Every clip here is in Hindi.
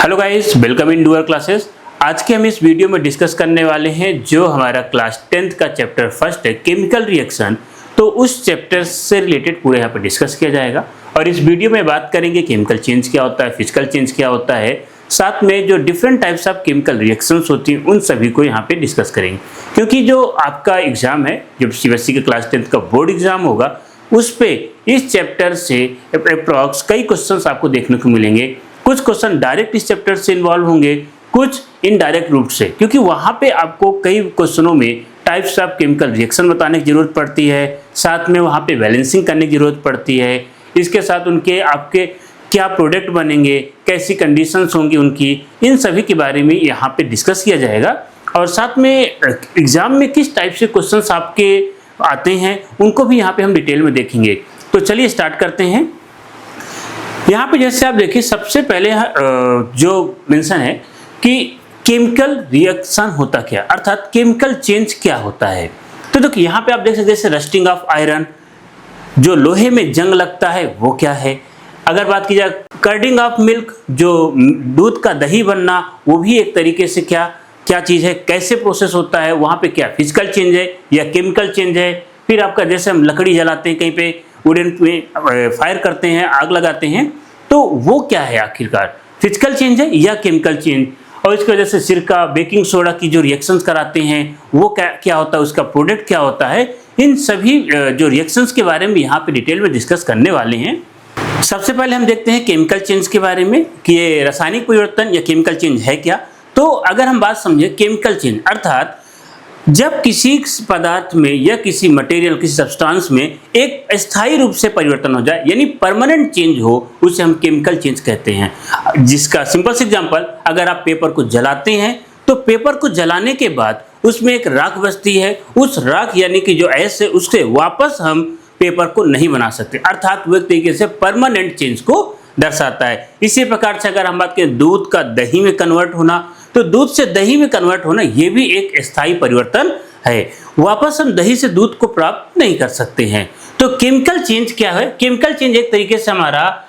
Hello guys, welcome in doer classes. आज के हम इस वीडियो में डिस्कस करने वाले हैं जो हमारा क्लास 10th का चैप्टर फर्स्ट है केमिकल रिएक्शन। तो उस चैप्टर से रिलेटेड पूरे यहाँ पे डिस्कस किया जाएगा और इस वीडियो में बात करेंगे केमिकल चेंज क्या होता है, फिजिकल चेंज क्या होता है, साथ में जो different types of chemical reactions होती हैं उन सभी को यहाँ पे डिस्कस करेंगे। क्योंकि जो आपका एग्जाम है, जब सीबीएसई के क्लास 10th का बोर्ड एग्जाम होगा, उस पे इस चैप्टर से अप्रॉक्स कई क्वेश्चंस आपको देखने को मिलेंगे। कुछ क्वेश्चन डायरेक्ट इस चैप्टर से इन्वॉल्व होंगे, कुछ इनडायरेक्ट रूप से, क्योंकि वहाँ पे आपको कई क्वेश्चनों में टाइप्स ऑफ केमिकल रिएक्शन बताने की जरूरत पड़ती है, साथ में वहाँ पे बैलेंसिंग करने की जरूरत पड़ती है। इसके साथ उनके आपके क्या प्रोडक्ट बनेंगे, कैसी कंडीशंस होंगी उनकी, इन सभी के बारे में यहाँ पे डिस्कस किया जाएगा। और साथ में एग्जाम में किस टाइप से क्वेश्चंस आपके आते हैं उनको भी यहाँ पे हम डिटेल में देखेंगे। तो चलिए स्टार्ट करते हैं। यहाँ पे जैसे आप देखिए, सबसे पहले जो मेंशन है कि केमिकल रिएक्शन होता क्या, अर्थात केमिकल चेंज क्या होता है। तो देखिए यहाँ पे आप देख सकते हैं जैसे रस्टिंग ऑफ आयरन, जो लोहे में जंग लगता है वो क्या है। अगर बात की जाए कर्डिंग ऑफ मिल्क, जो दूध का दही बनना, वो भी एक तरीके से क्या चीज़ है, कैसे प्रोसेस होता है, वहाँ पे क्या फिजिकल चेंज है या केमिकल चेंज है। फिर आपका जैसे हम लकड़ी जलाते हैं, कहीं पे वुडन में फायर करते हैं, आग लगाते हैं, तो वो क्या है आखिरकार, फिजिकल चेंज है या केमिकल चेंज। और इसकी वजह से सिरका, बेकिंग सोडा की जो रिएक्शंस कराते हैं वो क्या होता है, उसका प्रोडक्ट क्या होता है। इन सभी जो रिएक्शंस के बारे में यहाँ पे डिटेल में डिस्कस करने वाले हैं। सबसे पहले हम देखते हैं केमिकल चेंज के बारे में कि ये रासायनिक परिवर्तन या केमिकल चेंज है क्या। तो अगर हम बात समझे केमिकल चेंज, अर्थात जब किसी पदार्थ में या किसी मटेरियल, किसी सब्सटेंस में एक स्थायी रूप से परिवर्तन हो जाए, यानी परमानेंट चेंज हो, उसे हम केमिकल चेंज कहते हैं। जिसका सिंपल सा एग्जांपल, अगर आप पेपर को जलाते हैं तो पेपर को जलाने के बाद उसमें एक राख बचती है, उस राख यानी कि जो ऐश है उससे वापस हम पेपर को नहीं बना सकते, अर्थात वो एक तरीके से परमानेंट चेंज को दर्शाता है। इसी प्रकार से अगर हम बात करें दूध का दही में कन्वर्ट होना, तो दूध से दही में कन्वर्ट होना ये भी एक स्थायी परिवर्तन है, वापस हम दही से दूध को प्राप्त नहीं कर सकते हैं। तो केमिकल चेंज क्या है, केमिकल चेंज एक तरीके से हमारा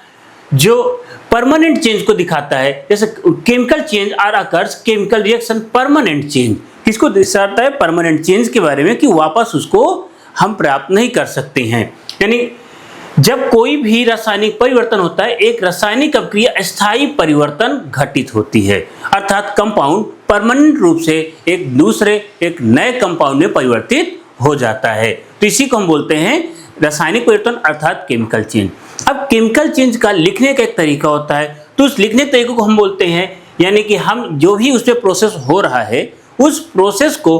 जो परमानेंट चेंज को दिखाता है। जैसे chemical change are occurs chemical reaction permanent change, किसको दर्शाता है, परमानेंट चेंज के बारे में, कि वापस उसको हम प्राप्त नहीं कर सकते हैं। यानी जब कोई भी रासायनिक परिवर्तन होता है, एक रासायनिक अभिक्रिया स्थायी परिवर्तन घटित होती है, अर्थात कंपाउंड परमानेंट रूप से एक नए कंपाउंड में परिवर्तित हो जाता है। तो इसी को हम बोलते हैं रासायनिक परिवर्तन अर्थात केमिकल चेंज। अब केमिकल चेंज का लिखने का एक तरीका होता है, तो उस लिखने के तरीके को हम बोलते हैं, यानी कि हम जो भी उस पर प्रोसेस हो रहा है उस प्रोसेस को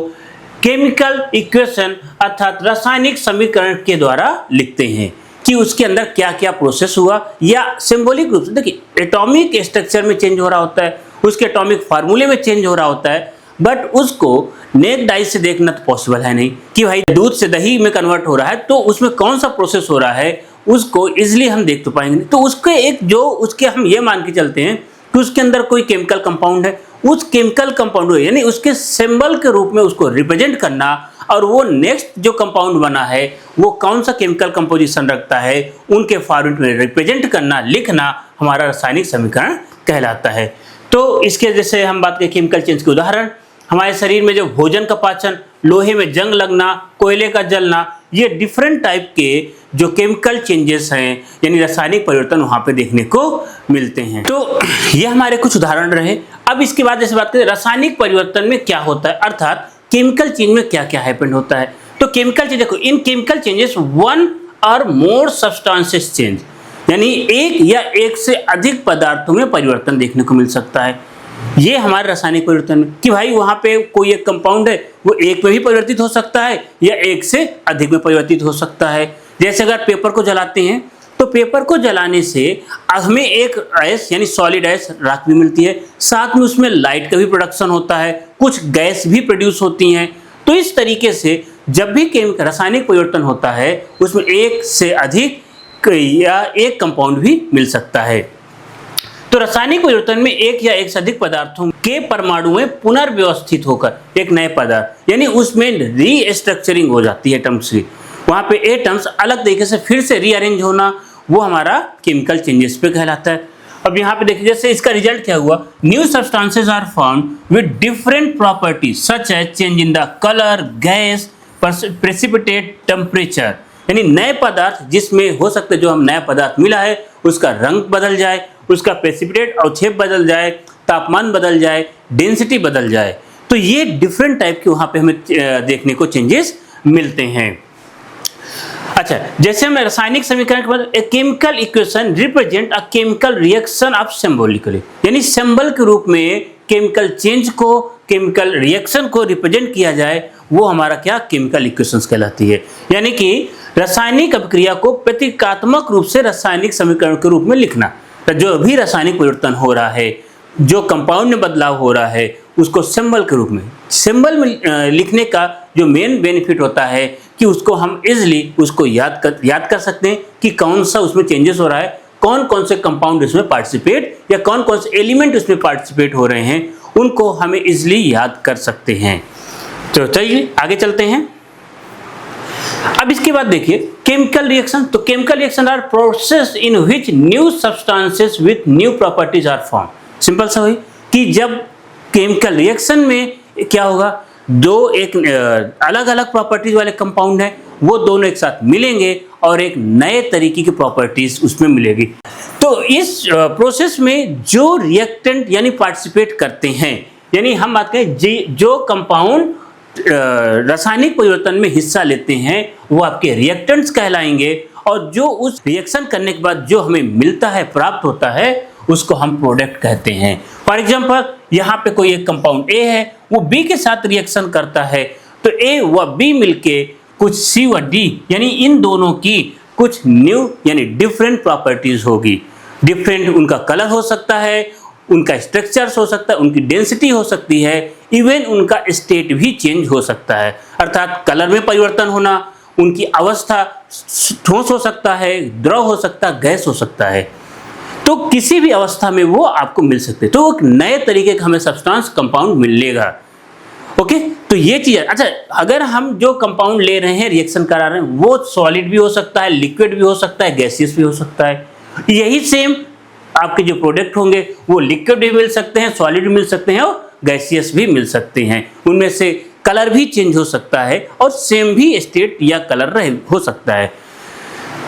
केमिकल इक्वेशन अर्थात रासायनिक समीकरण के द्वारा लिखते हैं कि उसके अंदर क्या क्या प्रोसेस हुआ। या सिंबॉलिक रूप से देखिए, एटॉमिक स्ट्रक्चर में चेंज हो रहा होता है, उसके एटॉमिक फार्मूले में चेंज हो रहा होता है, बट उसको नेक्ड आई से देखना तो पॉसिबल है नहीं कि भाई दूध से दही में कन्वर्ट हो रहा है तो उसमें कौन सा प्रोसेस हो रहा है, उसको इजिली हम देख तो पाएंगे नहीं। तो उसके हम ये मान के चलते हैं कि उसके अंदर कोई केमिकल कंपाउंड है, उस केमिकल कंपाउंड यानी उसके सिंबल के रूप में उसको रिप्रेजेंट करना, और वो नेक्स्ट जो कंपाउंड बना है वो कौन सा केमिकल कंपोजिशन रखता है, उनके फॉर्मेट में रिप्रेजेंट करना, लिखना हमारा रासायनिक समीकरण कहलाता है। तो इसके जैसे हम बात करें केमिकल चेंज के उदाहरण, हमारे शरीर में जो भोजन का पाचन, लोहे में जंग लगना, कोयले का जलना, ये डिफरेंट टाइप के जो केमिकल चेंजेस हैं यानी रासायनिक परिवर्तन वहाँ पे देखने को मिलते हैं। तो ये हमारे कुछ उदाहरण रहे। अब इसके बाद जैसे बात करें रासायनिक परिवर्तन में क्या होता है, अर्थात केमिकल चेंज में क्या क्या हैपन होता है। तो केमिकल चेंज देखो, इन केमिकल चेंजेस वन और मोर सब्सटेंसेस चेंज, यानी एक या एक से अधिक पदार्थों में परिवर्तन देखने को मिल सकता है। ये हमारे रासायनिक परिवर्तन में कि भाई वहाँ पे कोई एक कंपाउंड है वो एक में भी परिवर्तित हो सकता है या एक से अधिक में परिवर्तित हो सकता है। जैसे अगर पेपर को जलाते हैं तो पेपर को जलाने से हमें एक ऐश यानी सॉलिड ऐश राख भी मिलती है, साथ में उसमें लाइट का भी प्रोडक्शन होता है, कुछ गैस भी प्रोड्यूस होती हैं। तो इस तरीके से जब भी रासायनिक परिवर्तन होता है उसमें एक से अधिक या एक कंपाउंड भी मिल सकता है। तो रासायनिक परिवर्तन में एक या एक से अधिक पदार्थों के परमाणु में पुनर्व्यवस्थित होकर एक नए पदार्थ यानी उसमें रीस्ट्रक्चरिंग हो जाती है एटम्स की, वहाँ पे एटम्स अलग तरीके से फिर से रीअरेंज होना, वो हमारा केमिकल चेंजेस पे कहलाता है। अब यहाँ पे देखिए जैसे इसका रिजल्ट क्या हुआ, new substances are found with different properties such as change in the colour, gas, precipitate, temperature. यानी नए पदार्थ जिसमें हो सकता है जो हम नया पदार्थ मिला है उसका रंग बदल जाए, उसका प्रेसिपिटेट अवक्षेप बदल जाए, तापमान बदल जाए, डेंसिटी बदल जाए। तो ये डिफरेंट टाइप के वहाँ पे हमें देखने को चेंजेस मिलते हैं। अच्छा, जैसे हम रासायनिक समीकरण के बाद a chemical equation represent a chemical reaction of symbolically, यानी सिंबल के रूप में केमिकल चेंज को, केमिकल रिएक्शन को रिप्रेजेंट किया जाए, वो हमारा क्या केमिकल इक्वेशंस कहलाती है। यानी कि रासायनिक अभिक्रिया को प्रतीकात्मक रूप से रासायनिक समीकरण के रूप में लिखना। तो जो भी रासायनिक परिवर्तन हो रहा है, जो कंपाउंड में बदलाव हो रहा है, उसको सिंबल के रूप में, सिंबल में लिखने का जो मेन बेनिफिट होता है कि उसको हम इजीली उसको याद कर सकते हैं कि कौन सा उसमें चेंजेस हो रहा है, कौन कौन से कंपाउंड उसमें पार्टिसिपेट या कौन कौन से एलिमेंट उसमें पार्टिसिपेट हो रहे हैं, उनको हमें इजीली याद कर सकते हैं। तो चलिए आगे चलते हैं। अब इसके बाद देखिए केमिकल रिएक्शन। तो chemical reaction are process in which new substances with new properties are form. Simple सा हुई कि जब केमिकल रिएक्शन में क्या होगा, दो एक अलग अलग प्रॉपर्टीज वाले कंपाउंड हैं, वो दोनों एक साथ मिलेंगे और एक नए तरीके की प्रॉपर्टीज उसमें मिलेगी। तो इस प्रोसेस में जो रिएक्टेंट यानी पार्टिसिपेट करते हैं, यानी हम बात करें जो कंपाउंड रासायनिक परिवर्तन में हिस्सा लेते हैं वो आपके रिएक्टेंट्स कहलाएंगे, और जो उस रिएक्शन करने के बाद जो हमें मिलता है, प्राप्त होता है, उसको हम प्रोडक्ट कहते हैं। फॉर एग्जांपल यहाँ पे कोई एक कंपाउंड ए है, वो बी के साथ रिएक्शन करता है, तो ए व बी मिलके कुछ सी व डी यानी इन दोनों की कुछ न्यू यानी डिफरेंट प्रॉपर्टीज होगी। डिफरेंट उनका कलर हो सकता है, उनका स्ट्रक्चर्स हो सकता है, उनकी डेंसिटी हो सकती है, इवन उनका स्टेट भी चेंज हो सकता है। अर्थात कलर में परिवर्तन होना, उनकी अवस्था ठोस हो सकता है, द्रव हो सकता है, गैस हो सकता है। तो किसी भी अवस्था में वो आपको मिल सकते हैं। तो एक नए तरीके का हमें सब्सटेंस कंपाउंड मिलेगा। ओके, तो ये चीज है। अच्छा, अगर हम जो कंपाउंड ले रहे हैं, रिएक्शन करा रहे हैं, वो सॉलिड भी हो सकता है, लिक्विड भी हो सकता है, गैसियस भी हो सकता है। यही सेम आपके जो प्रोडक्ट होंगे वो लिक्विड भी मिल सकते हैं, सॉलिड भी मिल सकते हैं और गैसियस भी मिल सकते हैं। उनमें से कलर भी चेंज हो सकता है और सेम भी स्टेट या कलर हो सकता है।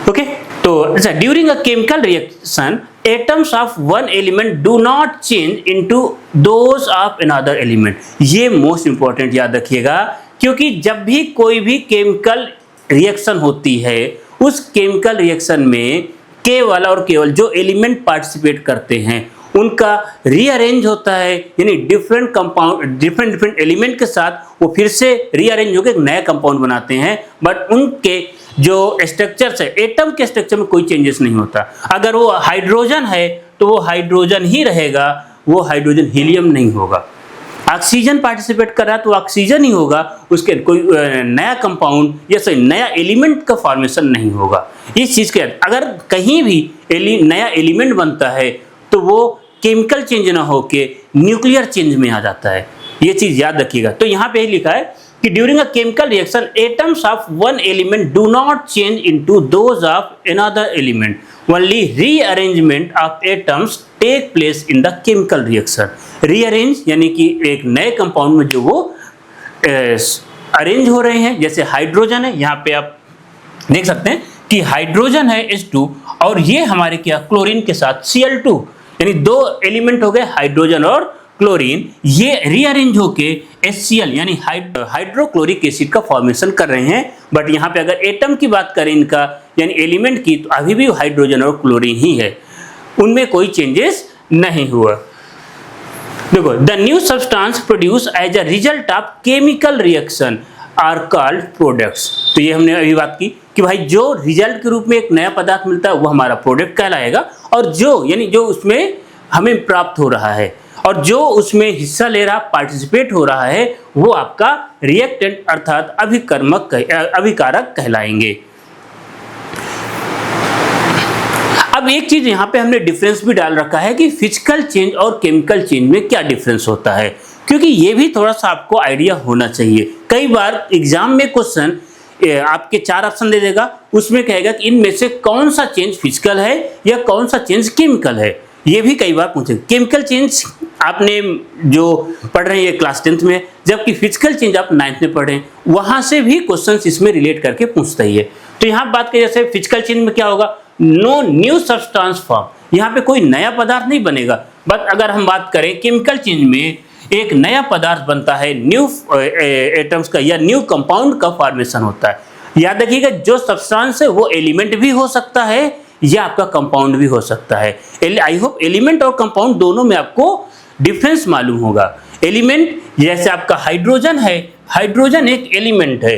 ओके, तो अच्छा, during a chemical reaction atoms of one element do not change into those of another element. ये मोस्ट इंपॉर्टेंट याद रखिएगा, क्योंकि जब भी कोई भी केमिकल रिएक्शन होती है, उस केमिकल रिएक्शन में केवल और केवल जो एलिमेंट पार्टिसिपेट करते हैं उनका रीअरेंज होता है, यानी डिफरेंट कंपाउंड डिफरेंट एलिमेंट के साथ वो फिर से रीअरेंज होकर एक नया कंपाउंड बनाते हैं। बट उनके जो स्ट्रक्चर्स है, एटम के स्ट्रक्चर में कोई चेंजेस नहीं होता। अगर वो हाइड्रोजन है तो वो हाइड्रोजन ही रहेगा, वो हाइड्रोजन हीलियम नहीं होगा। ऑक्सीजन पार्टिसिपेट कर रहा है तो ऑक्सीजन ही होगा, उसके कोई नया कंपाउंड या नया एलिमेंट का फॉर्मेशन नहीं होगा। इस चीज़ के अगर कहीं भी नया एलिमेंट बनता है तो वो केमिकल चेंज ना होके न्यूक्लियर चेंज में आ जाता है। ये चीज़ याद रखिएगा। तो यहाँ पे लिखा है कि during a chemical reaction atoms of one element do not change into those of another element, only rearrangement of atoms take place in the chemical reaction. Rearrange यानी कि एक नए कंपाउंड में जो वो अरेंज हो रहे हैं, जैसे हाइड्रोजन है, यहाँ पे आप देख सकते हैं कि हाइड्रोजन है H2 और ये हमारे क्या क्लोरीन के साथ Cl2, यानी दो एलिमेंट हो गए हाइड्रोजन और क्लोरीन, ये रीअरेंज होके HCl यानी हाइड्रोक्लोरिक एसिड का फॉर्मेशन कर रहे हैं। बट यहाँ पे अगर एटम की बात करें इनका यानी एलिमेंट की, तो अभी भी हाइड्रोजन और क्लोरीन ही है, उनमें कोई चेंजेस नहीं हुआ। देखो, the new substance produce as a result of chemical reaction are called products. तो ये हमने अभी बात की कि भाई जो रिजल्ट के रूप में एक नया पदार्थ मिलता है वो हमारा प्रोडक्ट कहलाएगा, और जो यानी जो उसमें हमें प्राप्त हो रहा है और जो उसमें हिस्सा ले रहा, पार्टिसिपेट हो रहा है, वो आपका रिएक्टेंट अर्थात अभिकारक कहलाएंगे। अब एक चीज यहाँ पे हमने डिफरेंस भी डाल रखा है कि फिजिकल चेंज और केमिकल चेंज में क्या डिफरेंस होता है, क्योंकि ये भी थोड़ा सा आपको आइडिया होना चाहिए। कई बार एग्जाम में क्वेश्चन आपके 4 ऑप्शन दे देगा, उसमें कहेगा कि इनमें से कौन सा चेंज फिजिकल है या कौन सा चेंज केमिकल है। ये भी कई बार पूछे। केमिकल चेंज आपने जो पढ़ रहे हैं क्लास 10th में, जबकि फिजिकल चेंज आप 9th में पढ़े, वहां से भी क्वेश्चंस इसमें रिलेट करके पूछता ही है। तो यहाँ बात करें जैसे फिजिकल चेंज में क्या होगा, नो न्यू सब्सटेंस फॉर्म, यहाँ पे कोई नया पदार्थ नहीं बनेगा। बट अगर हम बात करें केमिकल चेंज में एक नया पदार्थ बनता है, न्यू एटम्स का या न्यू कंपाउंड का फॉर्मेशन होता है। याद रखिएगा जो सब्सटेंस है वो एलिमेंट भी हो सकता है या आपका कंपाउंड भी हो सकता है। आई होप एलिमेंट और कंपाउंड दोनों में आपको डिफरेंस मालूम होगा। एलिमेंट जैसे आपका हाइड्रोजन है, हाइड्रोजन एक एलिमेंट है,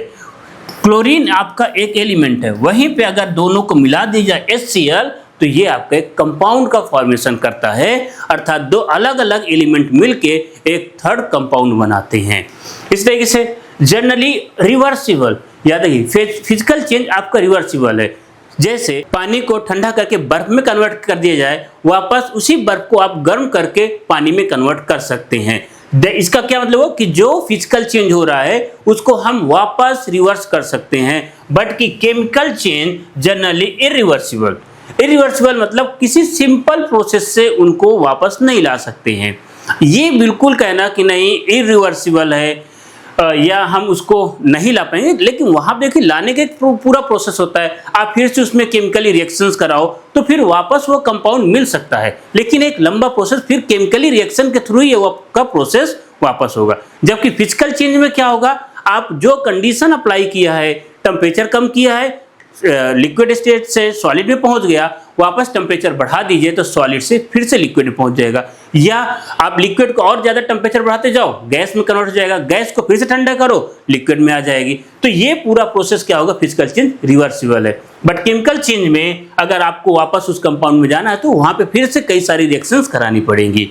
क्लोरीन आपका एक एलिमेंट है, वहीं पे अगर दोनों को मिला दी जाए HCl तो ये आपका एक कंपाउंड का फॉर्मेशन करता है, अर्थात दो अलग अलग एलिमेंट मिलके एक थर्ड कंपाउंड बनाते हैं। इस तरीके से जनरली रिवर्सिबल, याद रखिए फिजिकल चेंज आपका रिवर्सिबल है। जैसे पानी को ठंडा करके बर्फ में कन्वर्ट कर दिया जाए, वापस उसी बर्फ को आप गर्म करके पानी में कन्वर्ट कर सकते हैं। इसका क्या मतलब हो कि जो फिजिकल चेंज हो रहा है उसको हम वापस रिवर्स कर सकते हैं, बट कि chemical change generally irreversible. Irreversible मतलब किसी सिंपल प्रोसेस से उनको वापस नहीं ला सकते हैं। ये बिल्कुल कहना कि नहीं इरिवर्सिबल है या हम उसको नहीं ला पाएंगे, लेकिन वहां देखिए लाने का एक पूरा प्रोसेस होता है। आप फिर से उसमें केमिकली रिएक्शंस कराओ तो फिर वापस वो कंपाउंड मिल सकता है, लेकिन एक लंबा प्रोसेस, फिर केमिकली रिएक्शन के थ्रू ही का प्रोसेस वापस होगा। जबकि फिजिकल चेंज में क्या होगा, आप जो कंडीशन अप्लाई किया है, टेम्परेचर कम किया है, लिक्विड स्टेट से सॉलिड में पहुंच गया, वापस टेम्परेचर बढ़ा दीजिए तो सॉलिड से फिर से लिक्विड में पहुंच जाएगा, या आप लिक्विड को और ज्यादा टेम्परेचर बढ़ाते जाओ, गैस में कन्वर्ट हो जाएगा, गैस को फिर से ठंडा करो, लिक्विड में आ जाएगी। तो ये पूरा प्रोसेस क्या होगा, फिजिकल चेंज रिवर्सिबल है। बट केमिकल चेंज में अगर आपको वापस उस कंपाउंड में जाना है तो वहां पे फिर से कई सारी रिएक्शंस करानी पड़ेंगी।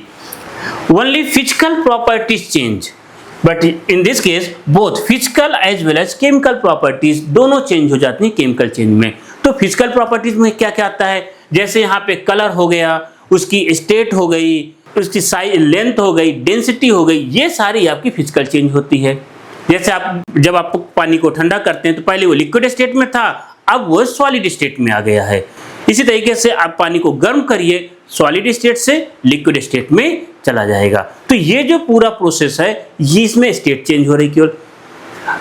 Only physical properties change, but in this case both physical as well as chemical properties दोनों चेंज हो जाती हैं केमिकल चेंज में। तो फिजिकल प्रॉपर्टीज में क्या क्या आता है, जैसे यहाँ पे कलर हो गया, उसकी स्टेट हो गई, उसकी साइज लेंथ हो गई, डेंसिटी हो गई, ये सारी आपकी फिजिकल चेंज होती है। जैसे आप जब आप पानी को ठंडा करते हैं तो पहले वो लिक्विड स्टेट में था, अब वो सॉलिड स्टेट में आ गया है। इसी तरीके से आप पानी को गर्म करिए, सॉलिड स्टेट से लिक्विड स्टेट में चला जाएगा। तो ये जो पूरा प्रोसेस है ये इसमें स्टेट चेंज हो रही केवल।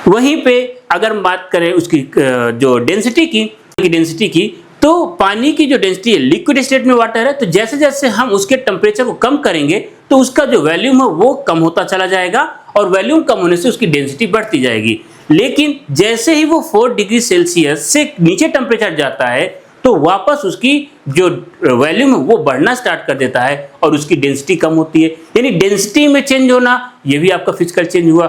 वहीं पे अगर बात करें उसकी जो डेंसिटी की, तो पानी की जो डेंसिटी है, लिक्विड स्टेट में वाटर है, तो जैसे जैसे हम उसके टेम्परेचर को कम करेंगे तो उसका जो वॉल्यूम है वो कम होता चला जाएगा, और वॉल्यूम कम होने से उसकी डेंसिटी बढ़ती जाएगी। लेकिन जैसे ही वो 4 डिग्री सेल्सियस से नीचे टेम्परेचर जाता है तो वापस उसकी जो वॉल्यूम है वो बढ़ना स्टार्ट कर देता है और उसकी डेंसिटी कम होती है। यानी डेंसिटी में चेंज होना ये भी आपका फिजिकल चेंज हुआ।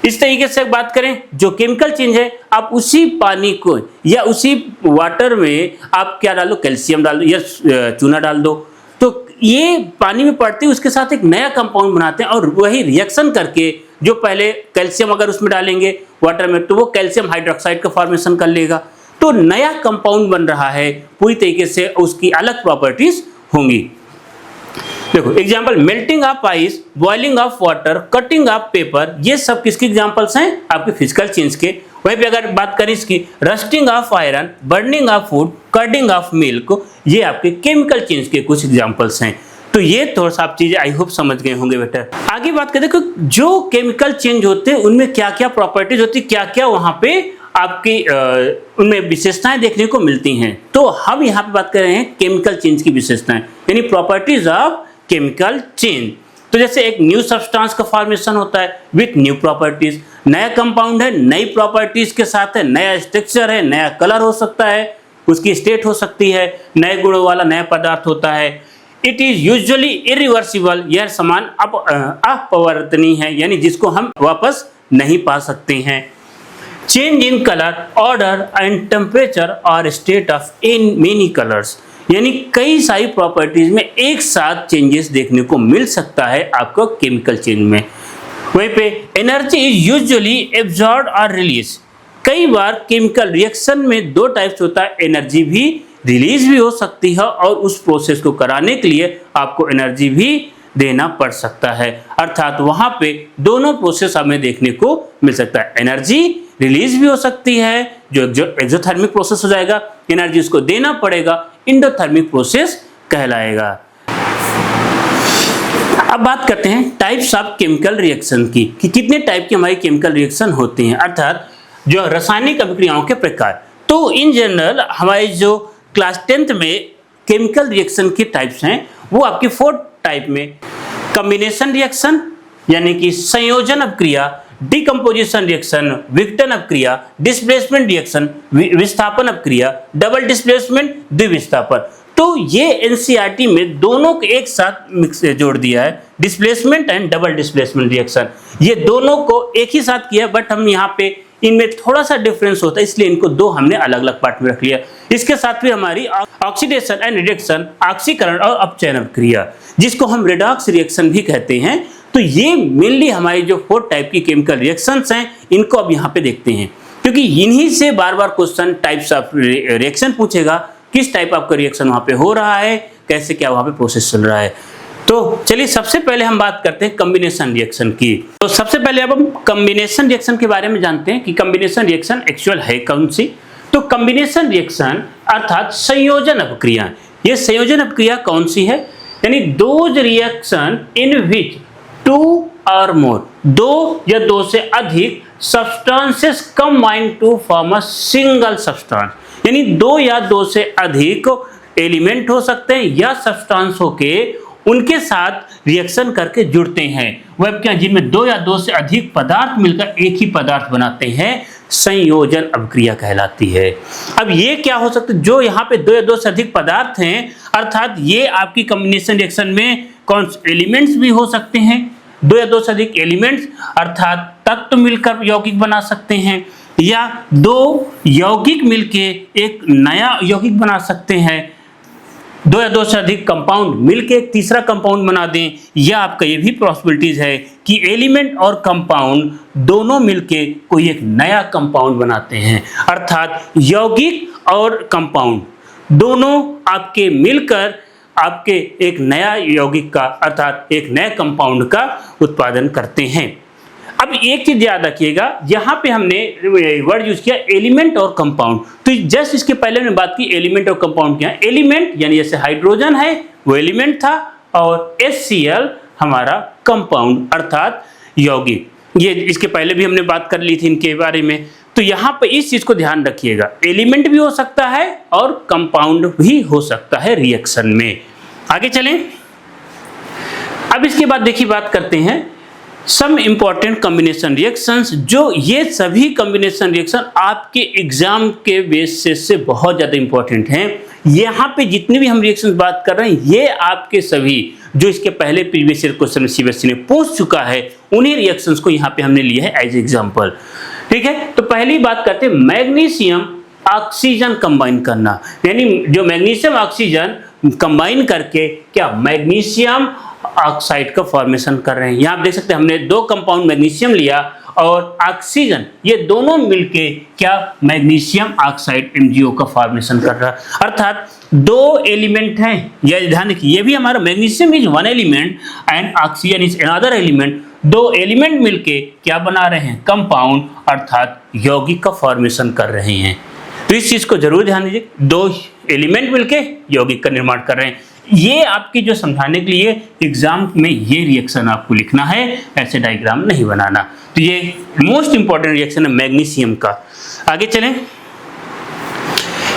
इस तरीके से बात करें जो केमिकल चेंज है, आप उसी पानी को या उसी वाटर में आप क्या डालो, कैल्शियम डाल दो या चूना डाल दो, तो ये पानी में पड़ते उसके साथ एक नया कंपाउंड बनाते हैं, और वही रिएक्शन करके जो पहले कैल्शियम अगर उसमें डालेंगे वाटर में तो वो कैल्शियम हाइड्रोक्साइड का फॉर्मेशन कर लेगा, तो नया कंपाउंड बन रहा है, पूरी तरीके से उसकी अलग प्रॉपर्टीज होंगी। देखो example, melting of ice, boiling of water, cutting of paper, ये सब किसके एग्जांपल्स हैं, आपके फिजिकल चेंज के। वहीं पे अगर बात करें इसकी, rusting of iron, burning of food, curdling of milk, ये आपके केमिकल चेंज के कुछ एग्जांपल्स हैं। तो ये थोड़ा सा आप चीजें आई होप समझ गए होंगे बेटा। आगे बात करें देखो जो केमिकल चेंज होते हैं उनमें क्या क्या प्रॉपर्टीज होती है, क्या क्या वहां पे आपकी उनमें विशेषताएं देखने को मिलती हैं। तो हम यहाँ पे बात कर रहे हैं केमिकल चेंज की विशेषताएं, यानी प्रॉपर्टीज ऑफ केमिकल चेंज। तो जैसे एक न्यू सब्सटेंस का फॉर्मेशन होता है विथ न्यू प्रॉपर्टीज, नया कंपाउंड है, नई प्रॉपर्टीज के साथ है, नया स्ट्रक्चर है, नया कलर हो सकता है, उसकी स्टेट हो सकती है, नए गुणों वाला नया पदार्थ होता है। इट इज यूजुअली इरिवर्सिबल, यह समान अपरिवर्तनीय है, यानी जिसको हम वापस नहीं पा सकते हैं। Change in colour, odour and temperature और state of in many colours, यानी कई सारी प्रॉपर्टीज में एक साथ चेंजेस देखने को मिल सकता है आपको केमिकल चेंज में। वहीं पे एनर्जी इज यूजुअली एब्जॉर्ब और रिलीज, कई बार केमिकल रिएक्शन में दो टाइप्स होता है, एनर्जी भी रिलीज भी हो सकती है और उस प्रोसेस को कराने के लिए आपको एनर्जी भी देना पड़ सकता है, अर्थात वहां पे दोनों प्रोसेस हमें देखने को मिल सकता है। एनर्जी रिलीज भी हो सकती है जो एक्सोथर्मिक प्रोसेस हो जाएगा, एनर्जी उसको देना पड़ेगा, इंडोथर्मिक प्रोसेस कहलाएगा। अब बात करते हैं टाइप्स ऑफ केमिकल रिएक्शन की, कि कितने टाइप के हमारे केमिकल रिएक्शन होते हैं, अर्थात जो रासायनिक अभिक्रियाओं के प्रकार। तो इन जनरल हमारे जो क्लास 10th में केमिकल रिएक्शन के टाइप्स हैं वो आपके 4 टाइप में कॉम्बिनेशन रिएक्शन यानी कि संयोजन अभिक्रिया, डिकम्पोजिशन रिएक्शन, विघटन अभिक्रिया, डिस्प्लेसमेंट रिएक्शन, विस्थापन अभिक्रिया, डबल डिस्प्लेसमेंट, द्विविस्थापन। तो ये एनसीईआरटी में दोनों को एक साथ मिक्स जोड़ दिया है, displacement and double displacement reaction, ये दोनों को एक ही साथ किया, बट हम यहाँ पे इनमें थोड़ा सा डिफरेंस होता है, इसलिए इनको दो हमने अलग अलग पार्ट में रख लिया। इसके साथ भी हमारी ऑक्सीडेशन एंड रिडक्शन, ऑक्सीकरण और अपचयन अभिक्रिया, जिसको हम रेडॉक्स रिएक्शन भी कहते हैं। तो ये मेनली हमारी जो 4 टाइप की केमिकल रिएक्शंस हैं, इनको अब यहाँ पे देखते हैं, क्योंकि इन्हीं से बार बार क्वेश्चन टाइप्स ऑफ रिएक्शन पूछेगा, किस टाइप ऑफ का रिएक्शन वहाँ पे हो रहा है, कैसे क्या वहाँ पे प्रोसेस चल रहा है। तो चलिए सबसे पहले हम बात करते हैं कॉम्बिनेशन रिएक्शन की। तो सबसे पहले अब हम कॉम्बिनेशन रिएक्शन के बारे में जानते हैं कि कॉम्बिनेशन रिएक्शन एक्चुअल है कौन सी। तो कॉम्बिनेशन रिएक्शन अर्थात संयोजन अभिक्रिया, ये संयोजन अभिक्रिया कौन सी है, यानी दोज रिएक्शन इन विच 2 और मोर, 2 या 2 से अधिक substances combine to form a single substance, यानी 2 या 2 से अधिक एलिमेंट हो सकते हैं या सब्सटेंस होके उनके साथ रिएक्शन करके जुड़ते हैं, वह क्या जिनमें 2 या 2 से अधिक पदार्थ मिलकर एक ही पदार्थ बनाते हैं, संयोजन अभिक्रिया कहलाती है। अब ये क्या हो सकता है, जो यहाँ पे 2 या 2 से अधिक पदार्थ हैं, अर्थात ये आपकी कॉम्बिनेशन रिएक्शन में कौन से एलिमेंट्स भी हो सकते हैं, 2 या 2 से अधिक एलिमेंट्स अर्थात तत्व मिलकर यौगिक बना सकते हैं, या 2 यौगिक मिलके एक नया यौगिक बना सकते हैं, 2 या 2 से अधिक कंपाउंड मिलके एक तीसरा कंपाउंड बना दें, या आपका ये भी पॉसिबिलिटीज है कि एलिमेंट और कंपाउंड दोनों मिलके कोई एक नया कंपाउंड बनाते हैं, अर्थात यौगिक और कंपाउंड दोनों आपके मिलकर आपके एक नया यौगिक का अर्थात एक नए कंपाउंड का उत्पादन करते हैं। अब एक चीज याद रखिएगा, यहाँ पे हमने वर्ड यूज किया एलिमेंट और कंपाउंड, तो जस्ट इसके पहले हमने बात की एलिमेंट और कंपाउंड क्या है। एलिमेंट यानी जैसे हाइड्रोजन है वो एलिमेंट था, और HCl हमारा कंपाउंड अर्थात यौगिक, ये इसके पहले भी हमने बात कर ली थी इनके बारे में। तो यहाँ पे इस चीज को ध्यान रखिएगा, एलिमेंट भी हो सकता है और कंपाउंड भी हो सकता है रिएक्शन में। आगे चलें, अब इसके बाद देखिए बात करते हैं सम इंपॉर्टेंट कॉम्बिनेशन रिएक्शंस, जो ये सभी कॉम्बिनेशन रिएक्शन आपके एग्जाम के बेसिस से बहुत ज़्यादा इंपॉर्टेंट हैं। यहाँ पे जितने भी हम रिएक्शंस बात कर रहे हैं, ये आपके सभी जो इसके पहले प्रीवियस ईयर क्वेश्चन सीबीएसई ने पूछ चुका है, उन्हीं रिएक्शंस को यहाँ पे हमने लिया है एज एग्जाम्पल। ठीक है, तो पहली बात करते हैं मैग्नीशियम ऑक्सीजन कंबाइन करना, यानी जो मैग्नीशियम ऑक्सीजन कंबाइन करके क्या मैग्नीशियम ऑक्साइड का फॉर्मेशन कर रहे हैं। यहाँ आप देख सकते हैं हमने 2 कंपाउंड मैग्नीशियम लिया और ऑक्सीजन, ये दोनों मिलके क्या मैग्नीशियम ऑक्साइड MgO का फॉर्मेशन कर रहा है, अर्थात 2 एलिमेंट हैं। यह ध्यान रखिए, ये भी हमारा magnesium is 1 element and oxygen is another element, 2 element मिलके क्या बना रहे हैं, कंपाउंड अर्थात यौगिक का फॉर्मेशन कर रहे हैं। तो इस चीज को जरूर ध्यान दीजिए, 2 एलिमेंट मिलके यौगिक का निर्माण कर रहे हैं। ये आपकी जो समझाने के लिए एग्जाम में ये रिएक्शन आपको लिखना है, ऐसे डायग्राम नहीं बनाना। तो ये मोस्ट इंपॉर्टेंट रिएक्शन है मैग्नीशियम का। आगे चलें,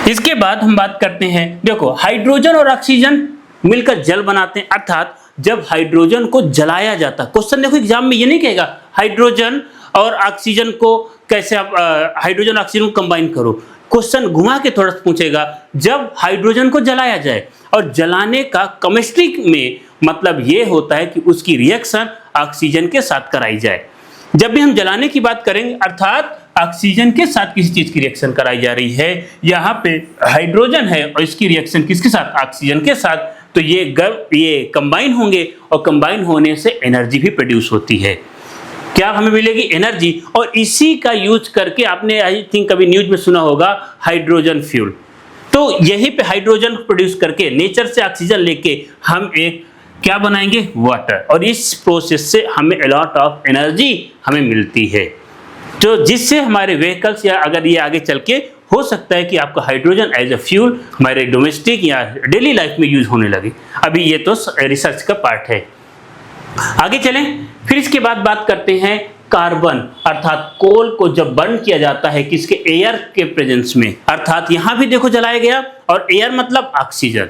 इसके बाद हम बात करते हैं, देखो हाइड्रोजन और ऑक्सीजन मिलकर जल बनाते हैं, अर्थात जब हाइड्रोजन को जलाया जाता है। क्वेश्चन देखो एग्जाम में ये नहीं कहेगा हाइड्रोजन और ऑक्सीजन को कैसे आप हाइड्रोजन ऑक्सीजन को कंबाइन करो, क्वेश्चन घुमा के थोड़ा सा पूछेगा जब हाइड्रोजन को जलाया जाए, और जलाने का केमिस्ट्री में मतलब ये होता है कि उसकी रिएक्शन ऑक्सीजन के साथ कराई जाए। जब भी हम जलाने की बात करेंगे अर्थात ऑक्सीजन के साथ किसी चीज की रिएक्शन कराई जा रही है, यहाँ पे हाइड्रोजन है और इसकी रिएक्शन किसके साथ, ऑक्सीजन के साथ, तो ये कंबाइन होंगे और कंबाइन होने से एनर्जी भी प्रोड्यूस होती है। क्या हमें मिलेगी, एनर्जी, और इसी का यूज करके आपने आई थिंक कभी न्यूज में सुना होगा हाइड्रोजन फ्यूल। तो यही पे हाइड्रोजन प्रोड्यूस करके नेचर से ऑक्सीजन लेके हम एक क्या बनाएंगे, वाटर, और इस प्रोसेस से हमें अलॉट ऑफ एनर्जी हमें मिलती है, तो जिससे हमारे व्हीकल्स या अगर ये आगे चल के हो सकता है कि आपका हाइड्रोजन एज अ फ्यूल हमारे डोमेस्टिक या डेली लाइफ में यूज होने लगे। अभी ये तो रिसर्च का पार्ट है। आगे चलें, फिर इसके बाद बात करते हैं कार्बन अर्थात कोल को जब बर्न किया जाता है किसके, एयर के प्रेजेंस में, अर्थात यहां भी देखो जलाया गया, और एयर मतलब ऑक्सीजन,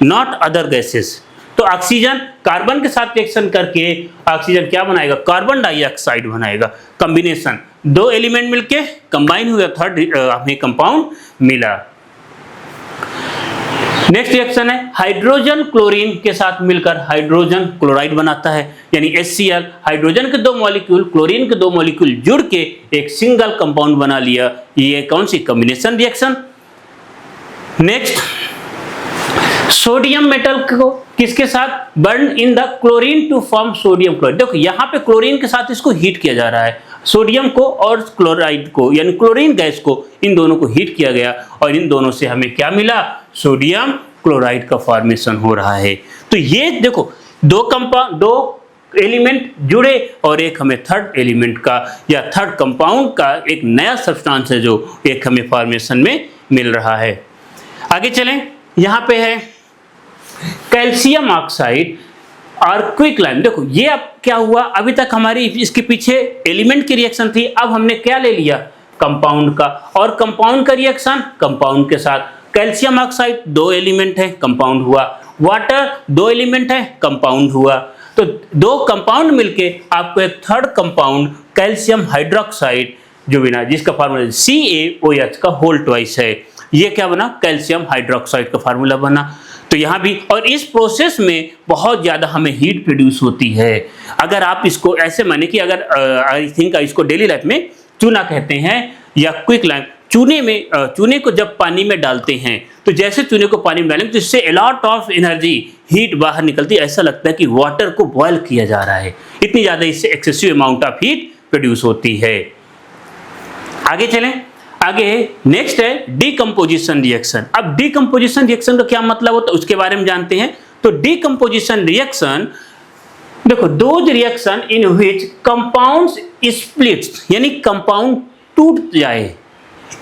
नॉट अदर गैसेस। तो ऑक्सीजन कार्बन के साथ रिएक्शन करके ऑक्सीजन क्या बनाएगा, कार्बन डाइऑक्साइड बनाएगा। कॉम्बिनेशन, दो एलिमेंट मिलके कंबाइन हुआ, थर्ड हमें कंपाउंड मिला। नेक्स्ट रिएक्शन है हाइड्रोजन क्लोरीन के साथ मिलकर हाइड्रोजन क्लोराइड बनाता है, यानी HCl, हाइड्रोजन के दो मॉलिक्यूल क्लोरीन के दो मॉलिक्यूल जुड़ के एक सिंगल कंपाउंड बना लिया। ये कौन सी, combination reaction. Next, sodium metal को किसके साथ, burn in the chlorine to form sodium chloride. देखो यहाँ पे क्लोरीन के साथ इसको हीट किया जा रहा है, सोडियम को और क्लोराइड को यानी क्लोरीन गैस को, इन दोनों को हीट किया गया और इन दोनों से हमें क्या मिला, सोडियम क्लोराइड का फॉर्मेशन हो रहा है। तो ये देखो दो एलिमेंट जुड़े और एक हमें थर्ड एलिमेंट का या थर्ड कंपाउंड का एक नया सब्सटेंस है जो एक हमें फॉर्मेशन में मिल रहा है। आगे चलें, यहाँ पे है कैल्शियम ऑक्साइड और क्विकलाइम। देखो ये अब क्या हुआ, अभी तक हमारी इसके पीछे एलिमेंट की रिएक्शन थी, अब हमने क्या ले लिया, कंपाउंड का, और कंपाउंड का रिएक्शन कंपाउंड के साथ। कैल्शियम ऑक्साइड दो एलिमेंट है, कंपाउंड हुआ, वाटर दो एलिमेंट है, कंपाउंड हुआ। तो दो कंपाउंड मिलके आपको एक थर्ड कंपाउंड कैल्शियम हाइड्रोक्साइड जो बिना, जिसका फार्मूला CaOH का होल ट्वाइस है, ये क्या बना, कैल्शियम हाइड्रोक्साइड का फार्मूला बना। तो यहाँ भी, और इस प्रोसेस में बहुत ज़्यादा हमें हीट प्रोड्यूस होती है। अगर आप इसको ऐसे माने कि अगर आई थिंक इसको डेली लाइफ में चूना कहते हैं या क्विकलाइम, चूने को जब पानी में डालते हैं तो जैसे चूने को पानी में डालेंगे तो इससे अलॉट ऑफ एनर्जी हीट बाहर निकलती है, ऐसा लगता है कि वाटर को बॉयल किया जा रहा है, इतनी ज़्यादा इससे excessive amount of heat produce होती है। आगे चलें, आगे नेक्स्ट है डीकम्पोजिशन रिएक्शन। अब डीकम्पोजिशन रिएक्शन का क्या मतलब होता है उसके बारे में जानते हैं। तो डीकम्पोजिशन रिएक्शन, देखो those reaction in which compounds splits, यानी कंपाउंड टूट जाए,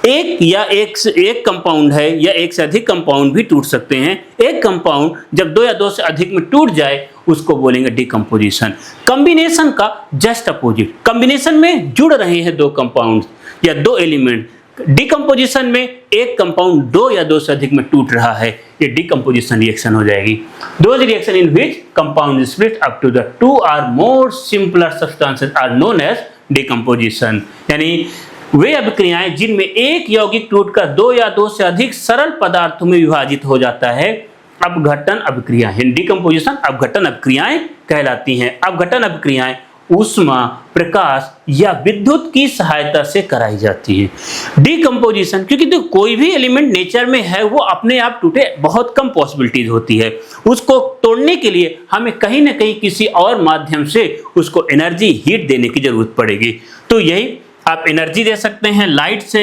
एक कंपाउंड है या एक से अधिक कंपाउंड भी टूट सकते हैं। एक कंपाउंड जब दो या दो से अधिक में टूट जाए उसको बोलेंगे डीकम्पोजिशन। कॉम्बिनेशन का जस्ट अपोजिट, कॉम्बिनेशन में जुड़ रहे हैं दो कंपाउंड या दो एलिमेंट, डीकम्पोजिशन में एक कंपाउंड दो या दो से अधिक में टूट रहा है, ये डीकम्पोजिशन रिएक्शन हो जाएगी। Those reaction in which compound split up to the two or more simpler substances are known as decomposition, यानी वे अभिक्रियाएं जिनमें एक यौगिक टूटकर दो या दो से अधिक सरल पदार्थों में विभाजित हो जाता है, अपघटन अभिक्रिया, डीकम्पोजिशन अपघटन अभिक्रियाएं कहलाती हैं। अपघटन अभिक्रियाएं ऊष्मा, प्रकाश या विद्युत की सहायता से कराई जाती है। डीकम्पोजिशन, क्योंकि तो कोई भी एलिमेंट नेचर में है वो अपने आप टूटे बहुत कम पॉसिबिलिटीज होती है, उसको तोड़ने के लिए हमें कहीं ना कहीं किसी और माध्यम से उसको एनर्जी हीट देने की जरूरत पड़ेगी। तो यही आप एनर्जी दे सकते हैं, लाइट से,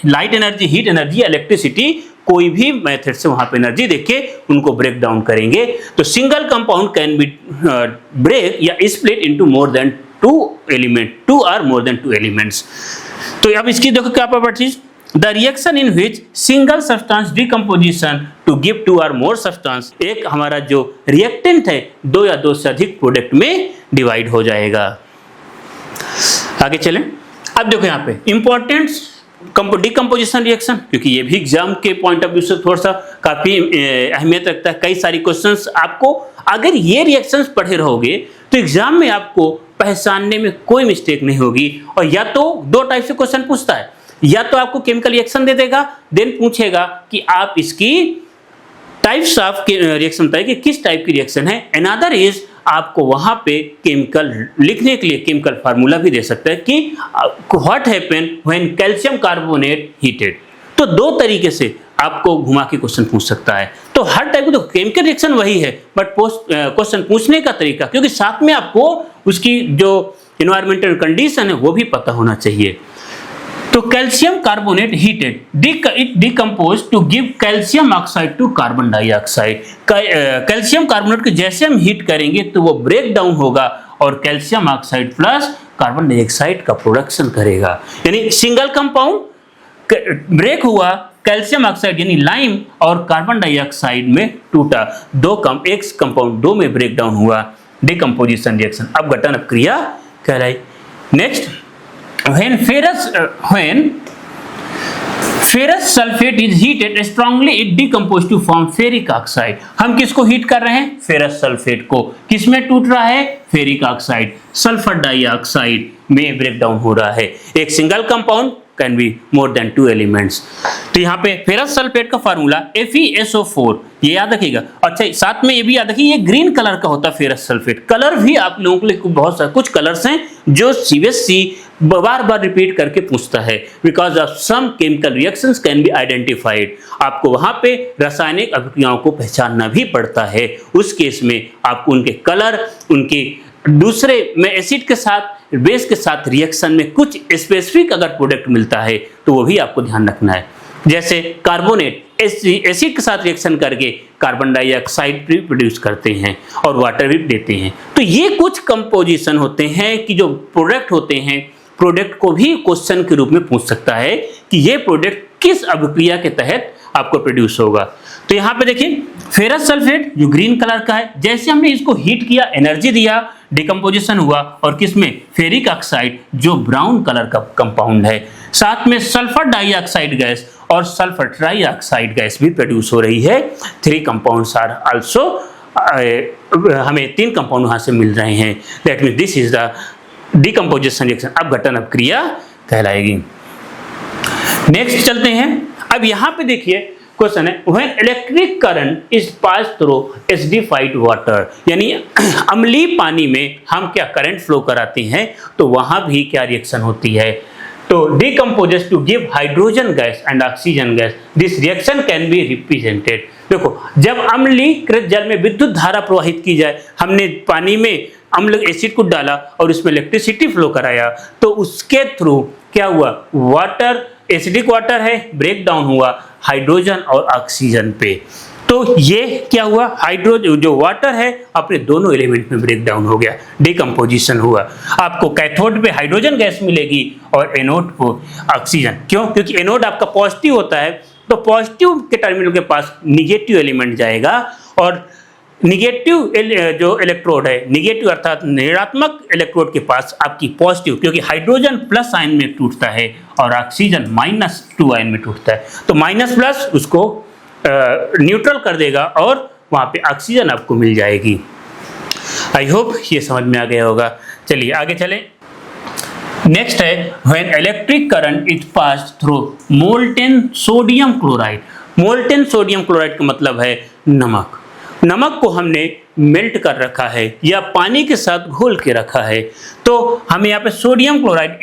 light energy, heat energy, electricity, कोई भी मेथड से वहां पे एनर्जी देके उनको ब्रेक डाउन करेंगे। तो single compound can be break या split into more than two element, two or more than two elements. तो अब इसकी देखो क्या properties, the reaction in which single substance decomposition to give two or more substance, एक हमारा जो रिएक्टेंट है दो या दो से अधिक प्रोडक्ट में डिवाइड हो जाएगा। आगे चलें, अब देखो यहाँ पे इंपॉर्टेंट डीकम्पोजिशन रिएक्शन, क्योंकि ये भी एग्जाम के पॉइंट ऑफ व्यू से थोड़ा सा काफी अहमियत रखता है। कई सारी क्वेश्चंस आपको, अगर ये रिएक्शंस पढ़े रहोगे तो एग्जाम में आपको पहचानने में कोई मिस्टेक नहीं होगी। और या तो दो टाइप से क्वेश्चन पूछता है, या तो आपको केमिकल रिएक्शन दे देगा, देन पूछेगा कि आप इसकी टाइप्स ऑफ रिएक्शन बताइए कि किस टाइप की रिएक्शन है। अनदर इज आपको वहां पे केमिकल लिखने के लिए केमिकल फार्मूला भी दे सकता है कि what happen when calcium carbonate heated. तो दो तरीके से आपको घुमा के क्वेश्चन पूछ सकता है। तो हर टाइप का, तो केमिकल रिएक्शन वही है बट क्वेश्चन पूछने का तरीका, क्योंकि साथ में आपको उसकी जो एनवायरमेंटल कंडीशन है वो भी पता होना चाहिए। तो calcium carbonate heated, it decompose to give calcium oxide to carbon dioxide. Calcium carbonate को जैसे हम हीट करेंगे तो वो ब्रेक डाउन होगा और calcium oxide plus carbon dioxide का प्रोडक्शन करेगा। यानी सिंगल कंपाउंड ब्रेक हुआ, कैल्शियम ऑक्साइड यानी लाइम और कार्बन डाइऑक्साइड में टूटा, एक कंपाउंड दो में ब्रेक डाउन हुआ, डिकम्पोजिशन रिएक्शन, अपघटन अपक्रिया कहलाई। Next, when ferrous sulfate is heated strongly it decomposes to form ferric oxide। हम किसको हीट कर रहे हैं? फेरस सल्फेट को। किसमें टूट रहा है? फेरिक ऑक्साइड, सल्फर डाइऑक्साइड में ब्रेक डाउन हो रहा है। एक single compound can be more than 2 elements. तो यहाँ पे फेरस सल्फेट का फार्मूला FeSO4, ये याद रखिएगा। अच्छा, साथ में ये भी याद रखिए, ये ग्रीन कलर का होता है फेरस सल्फेट। कलर भी आप लोगों के लिए बहुत सारे कुछ कलर्स हैं जो CBSE बार बार रिपीट करके पूछता है, because of some chemical reactions can be identified. आपको वहां पे रासायनिक अभिक्रियाओं को पहचानना भी पड़ता है। उस केस में आपको उनके कलर, उनके दूसरे में एसिड के साथ, बेस के साथ रिएक्शन में कुछ स्पेसिफिक अगर प्रोडक्ट मिलता है तो वो भी आपको ध्यान रखना है। जैसे कार्बोनेट एसिड के साथ रिएक्शन करके कार्बन डाइऑक्साइड भी प्रोड्यूस करते हैं और वाटर भी देते हैं। तो ये कुछ कंपोजिशन होते हैं कि जो प्रोडक्ट होते हैं, प्रोडक्ट को भी क्वेश्चन के रूप में पूछ सकता है कि ये प्रोडक्ट किस अभिक्रिया के तहत आपको प्रोड्यूस होगा। तो यहाँ पे देखिए फेरस सल्फेट जो ग्रीन कलर का है, जैसे हमने इसको हीट किया, एनर्जी दिया, डिकम्पोजिशन हुआ, और किसमें? फेरिक ऑक्साइड जो ब्राउन कलर का कंपाउंड है। साथ में सल्फर डाइऑक्साइड गैस और सल्फर ट्राइऑक्साइड गैस भी प्रोड्यूस हो रही है। 3 कंपाउंड्स आर आल्सो, हमें 3 कंपाउंड वहां से मिल रहे हैं। That means this is the decomposition reaction, अपघटन अपक्रिया कहलाएगी। नेक्स्ट चलते हैं। अब यहाँ पे देखिए क्वेश्चन है, when electric current is pass through acidified water, यानी अम्लीय पानी में हम क्या करंट फ्लो कराते हैं तो वहां भी क्या रिएक्शन होती है? तो decomposes to give hydrogen gas and oxygen gas, this reaction can be represented. देखो, जब अम्लीकृत जल में विद्युत धारा प्रवाहित की जाए, हमने पानी में अम्ल एसिड को डाला और उसमें इलेक्ट्रिसिटी फ्लो कराया, तो उसके थ्रू क्या हुआ? वाटर, एसिडिक वाटर है, ब्रेक डाउन हुआ हाइड्रोजन और ऑक्सीजन पे। तो ये क्या हुआ? हाइड्रोजन जो वाटर है अपने दोनों एलिमेंट में ब्रेक डाउन हो गया, डिकम्पोजिशन हुआ। आपको कैथोड पे हाइड्रोजन गैस मिलेगी और एनोड को ऑक्सीजन। क्यों? क्योंकि एनोड आपका पॉजिटिव होता है, तो पॉजिटिव के टर्मिनल के पास निगेटिव एलिमेंट जाएगा और निगेटिव जो इलेक्ट्रोड है, निगेटिव अर्थात ऋणात्मक इलेक्ट्रोड के पास आपकी पॉजिटिव, क्योंकि हाइड्रोजन प्लस आयन में टूटता है और ऑक्सीजन -2 आयन में टूटता है, तो माइनस प्लस उसको न्यूट्रल कर देगा और वहां पे ऑक्सीजन आपको मिल जाएगी। आई होप ये समझ में आ गया होगा। चलिए आगे चलें। नेक्स्ट है, when electric current is pass through molten sodium chloride. Molten sodium chloride का मतलब है नमक। नमक को हमने मेल्ट कर रखा है या पानी के साथ घोल के रखा है, तो हमें यहाँ पे सोडियम क्लोराइड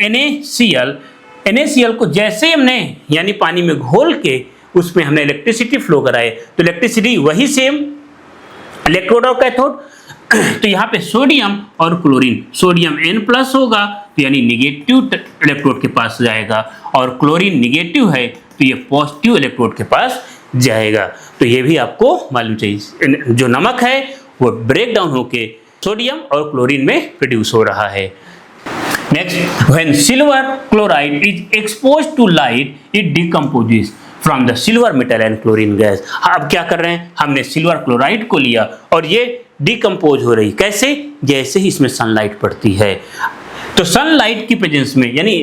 NaCl को जैसे हमने यानी पानी में घोल के उसमें हमने इलेक्ट्रिसिटी फ्लो कराए, तो इलेक्ट्रिसिटी वही सेम इलेक्ट्रोड और कैथोड। तो यहाँ पे सोडियम और क्लोरीन, सोडियम N+ होगा तो यानी निगेटिव इलेक्ट्रोड के पास जाएगा, और क्लोरीन निगेटिव है तो ये पॉजिटिव इलेक्ट्रोड के पास जाएगा। तो ये भी आपको मालूम चाहिए, जो नमक है वो ब्रेक डाउन होके सोडियम और क्लोरीन में प्रोड्यूस हो रहा है। Next, when silver chloride is exposed to light it decomposes from the silver metal and chlorine gas. अब क्या कर रहे हैं? हमने सिल्वर क्लोराइड को लिया और ये डिकम्पोज हो रही। कैसे? जैसे ही इसमें सनलाइट पड़ती है, तो सनलाइट की प्रेजेंस में, यानी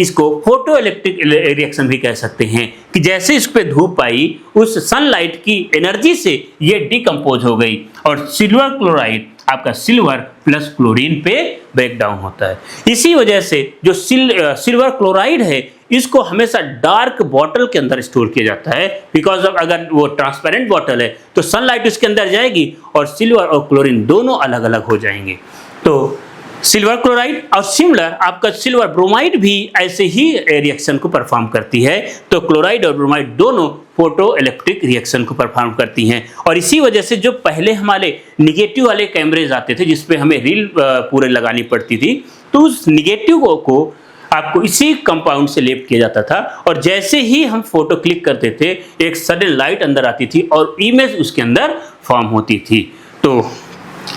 इसको फोटो इलेक्ट्रिक रिएक्शन भी कह सकते हैं, कि जैसे इस पे धूप आई उस सनलाइट की एनर्जी से ये डिकम्पोज हो गई और सिल्वर क्लोराइड आपका सिल्वर प्लस क्लोरीन पे ब्रेक डाउन होता है। इसी वजह से जो सिल्वर क्लोराइड है इसको हमेशा डार्क बॉटल के अंदर स्टोर किया जाता है, बिकॉज ऑफ अगर वो ट्रांसपेरेंट बॉटल है तो सनलाइट उसके अंदर जाएगी और सिल्वर और क्लोरीन दोनों अलग अलग हो जाएंगे। तो सिल्वर क्लोराइड और सिमिलर आपका सिल्वर ब्रोमाइड भी ऐसे ही रिएक्शन को परफॉर्म करती है। तो क्लोराइड और ब्रोमाइड दोनों फोटो इलेक्ट्रिक रिएक्शन को परफॉर्म करती हैं, और इसी वजह से जो पहले हमारे निगेटिव वाले कैमरेज आते थे जिसपे हमें रील पूरे लगानी पड़ती थी, तो उस निगेटिव को आपको इसी कंपाउंड से लेप किया जाता था, और जैसे ही हम फोटो क्लिक करते थे एक सडन लाइट अंदर आती थी और इमेज उसके अंदर फॉर्म होती थी। तो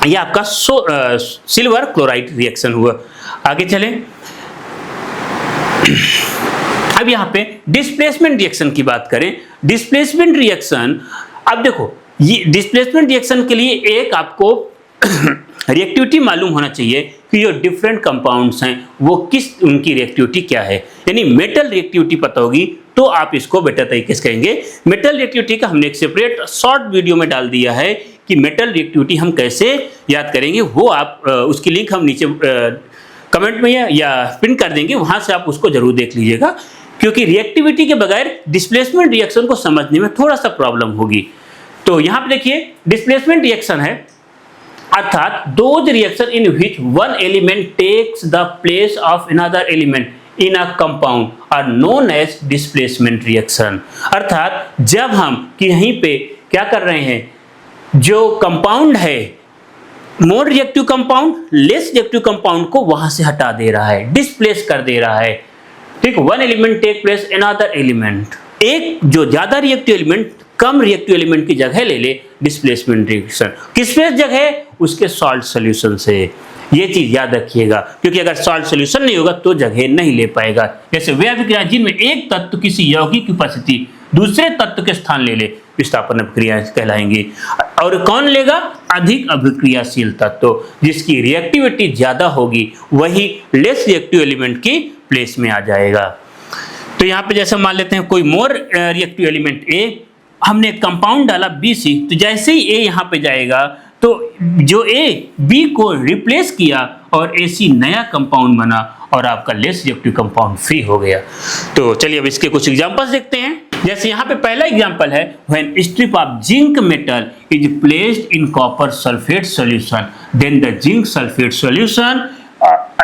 ये आपका सिल्वर क्लोराइड रिएक्शन हुआ। आगे चलें। अब यहाँ पे डिस्प्लेसमेंट रिएक्शन की बात करें। डिस्प्लेसमेंट रिएक्शन, अब देखो ये डिस्प्लेसमेंट रिएक्शन के लिए एक आपको रिएक्टिविटी मालूम होना चाहिए कि जो डिफरेंट कंपाउंड्स हैं वो किस उनकी रिएक्टिविटी क्या है, यानी मेटल रिएक्टिविटी पता होगी तो आप इसको बेटर तरीके से कहेंगे। मेटल रिएक्टिविटी का हमने एक सेपरेट शॉर्ट वीडियो में डाल दिया है कि मेटल रिएक्टिविटी हम कैसे याद करेंगे, वो आप उसकी लिंक हम नीचे कमेंट में या पिन कर देंगे, वहां से आप उसको जरूर देख लीजिएगा, क्योंकि रिएक्टिविटी के बगैर डिस्प्लेसमेंट रिएक्शन को समझने में थोड़ा सा प्रॉब्लम होगी। तो यहाँ पे देखिए डिस्प्लेसमेंट रिएक्शन है, अर्थात those reaction in which one element takes the place of another element in a compound are known as displacement reaction. अर्थात जब हम कहीं पे क्या कर रहे हैं, जो कंपाउंड है more reactive compound less reactive compound को वहां से हटा दे रहा है, डिस्प्लेस कर दे रहा है। ठीक, one element take place another element, एक जो ज्यादा रिएक्टिव एलिमेंट कम रिएक्टिव एलिमेंट की जगह ले ले, डिस्प्लेसमेंट रिएक्शन। किस पे जगह? उसके सॉल्ट सॉल्यूशन से। ये चीज याद रखिएगा, क्योंकि अगर सॉल्ट सॉल्यूशन नहीं होगा तो जगह नहीं ले पाएगा। जैसे वे अभिक्रिया जिनमें एक तत्व किसी यौगिक की उपस्थिति दूसरे तत्व के स्थान ले ले, विस्थापन अभिक्रियाएं कहलाएंगी। और कौन लेगा? अधिक अभिक्रियाशील तत्व, जिसकी रिएक्टिविटी ज्यादा होगी वही लेस रिएक्टिव एलिमेंट की प्लेस में आ जाएगा। तो यहाँ पे जैसे मान लेते हैं कोई मोर रिएक्टिव एलिमेंट ए, हमने कंपाउंड डाला BC, तो जैसे ही A यहाँ पे जाएगा तो जो A B को रिप्लेस किया और AC नया कंपाउंड बना और आपका लेस रिएक्टिव कंपाउंड फ्री हो गया। तो चलिए अब इसके कुछ एग्जांपल्स देखते हैं। जैसे यहाँ पे पहला एग्जांपल है, when strip of zinc metal is placed in copper sulphate solution then the zinc sulphate solution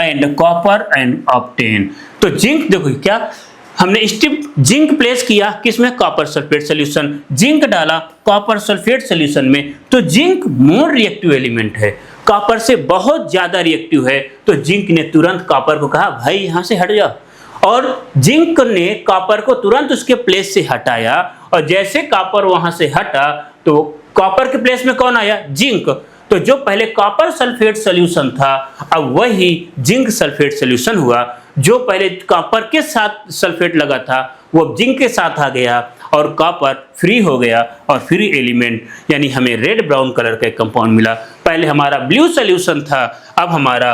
and copper and obtain. तो जिंक देखो क्या हमने स्ट्रिप जिंक प्लेस किया किसमें? कॉपर सल्फेट सॉल्यूशन, जिंक डाला कॉपर सल्फेट सॉल्यूशन में, तो जिंक मोर रिएक्टिव एलिमेंट है, कॉपर से बहुत ज्यादा रिएक्टिव है। तो जिंक ने तुरंत कॉपर को कहा भाई यहां से हट जा, और जिंक ने कॉपर को तुरंत उसके प्लेस से हटाया, और जैसे कॉपर वहां से हटा तो कॉपर के प्लेस में कौन आया? जिंक। तो जो पहले कॉपर सल्फेट सॉल्यूशन था अब वही जिंक सल्फेट सॉल्यूशन हुआ। जो पहले कॉपर के साथ सल्फेट लगा था वो जिंक के साथ आ गया और कॉपर फ्री हो गया और फ्री एलिमेंट यानी हमें रेड ब्राउन कलर का कंपाउंड मिला। पहले हमारा ब्लू सॉल्यूशन था, अब हमारा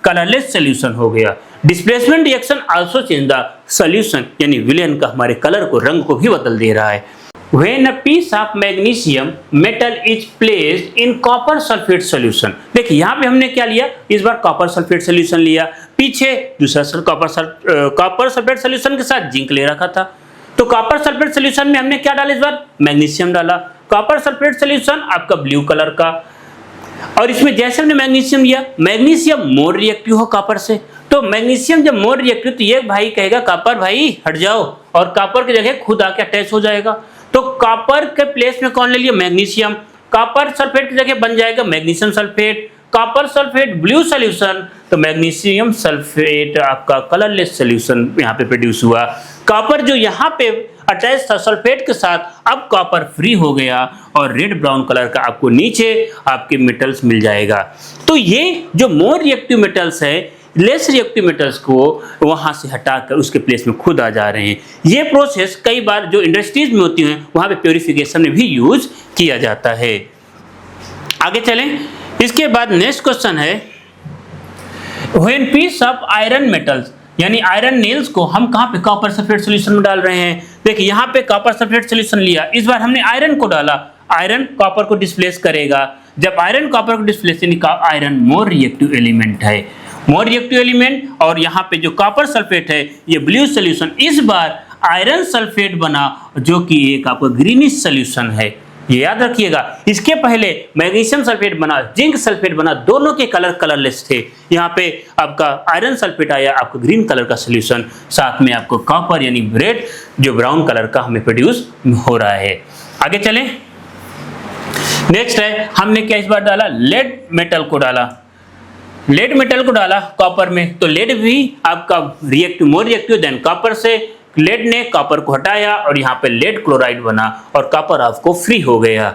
कलरलेस सॉल्यूशन हो गया। Displacement reaction also change the solution, यानी विलेन का हमारे कलर को, रंग को भी बदल दे रहा है। When a piece of magnesium metal is placed in copper sulfate solution, देखिए यहाँ पे हमने क्या लिया, इस बार कॉपर सल्फेट सोल्यूशन लिया, पीछे दूसरा कॉपर सल्फेट सोल्यूशन के साथ जिंक ले रखा था। तो कॉपर सल्फेट सोल्यूशन में हमने क्या डाला, इस बार मैग्नीशियम डाला। कॉपर सल्फेट सोल्यूशन आपका ब्लू कलर का, और इसमें जैसे हमने मैग्नीशियम लिया, मैग्नीशियम मोर रिएक्टिव हो कॉपर से, तो मैग्नीशियम जब मोर रिएक्टिव तो ये भाई कहेगा कॉपर भाई हट जाओ, और कॉपर की जगह खुद आके अटैच हो जाएगा। तो कॉपर के प्लेस में कौन ले लिया? मैग्नीशियम। कॉपर सल्फेट की जगह बन जाएगा magnesium sulphate. Copper sulphate blue solution, तो मैग्नीशियम सल्फेट आपका कलरलेस सॉल्यूशन यहाँ पे प्रोड्यूस हुआ। कॉपर जो यहाँ पे अटैच था सल्फेट के साथ, अब कॉपर फ्री हो गया और रेड ब्राउन कलर का आपको नीचे आपके मेटल्स मिल जाएगा। तो ये जो मोर रिएक्टिव मेटल्स है लेस रिएक्टिव मेटल्स को वहां से हटाकर उसके प्लेस में खुद आ जा रहे हैं। ये प्रोसेस कई बार जो इंडस्ट्रीज में होती हैं वहां पे प्योरिफिकेशन में भी यूज किया जाता है। आगे चलें, इसके बाद नेक्स्ट क्वेश्चन है, when piece of iron metals, यानी आयरन नेल्स को हम कहां पे कॉपर सल्फेट सॉल्यूशन में डाल रहे हैं। देखिए यहाँ पे कॉपर सल्फेट सॉल्यूशन लिया, इस बार हमने आयरन को डाला, आयरन कॉपर को डिस्प्लेस करेगा। जब आयरन कॉपर को डिस्प्लेस, यानी आयरन मोर रिएक्टिव एलिमेंट है, मोर रिएक्टिव एलिमेंट, और यहाँ पे जो कॉपर सल्फेट है ये ब्लू सॉल्यूशन, इस बार आयरन सल्फेट बना जो कि एक आपका ग्रीनिश सॉल्यूशन है, ये याद रखिएगा। इसके पहले मैग्नीशियम सल्फेट बना, जिंक सल्फेट बना, दोनों के कलर कलरलेस थे। यहाँ पे आपका आयरन सल्फेट आया, आपको ग्रीन कलर का सॉल्यूशन, साथ में आपको कॉपर यानी रेड जो ब्राउन कलर का हमें प्रोड्यूस हो रहा है। आगे चलें, नेक्स्ट है हमने क्या इस बार डाला, लेड मेटल को डाला। लेड मेटल को डाला कॉपर में, तो लेड भी आपका रिएक्टिव मोर रिएक्टिव देन कॉपर से, लेड ने कॉपर को हटाया और यहाँ पे लेड क्लोराइड बना और कॉपर आपको फ्री हो गया।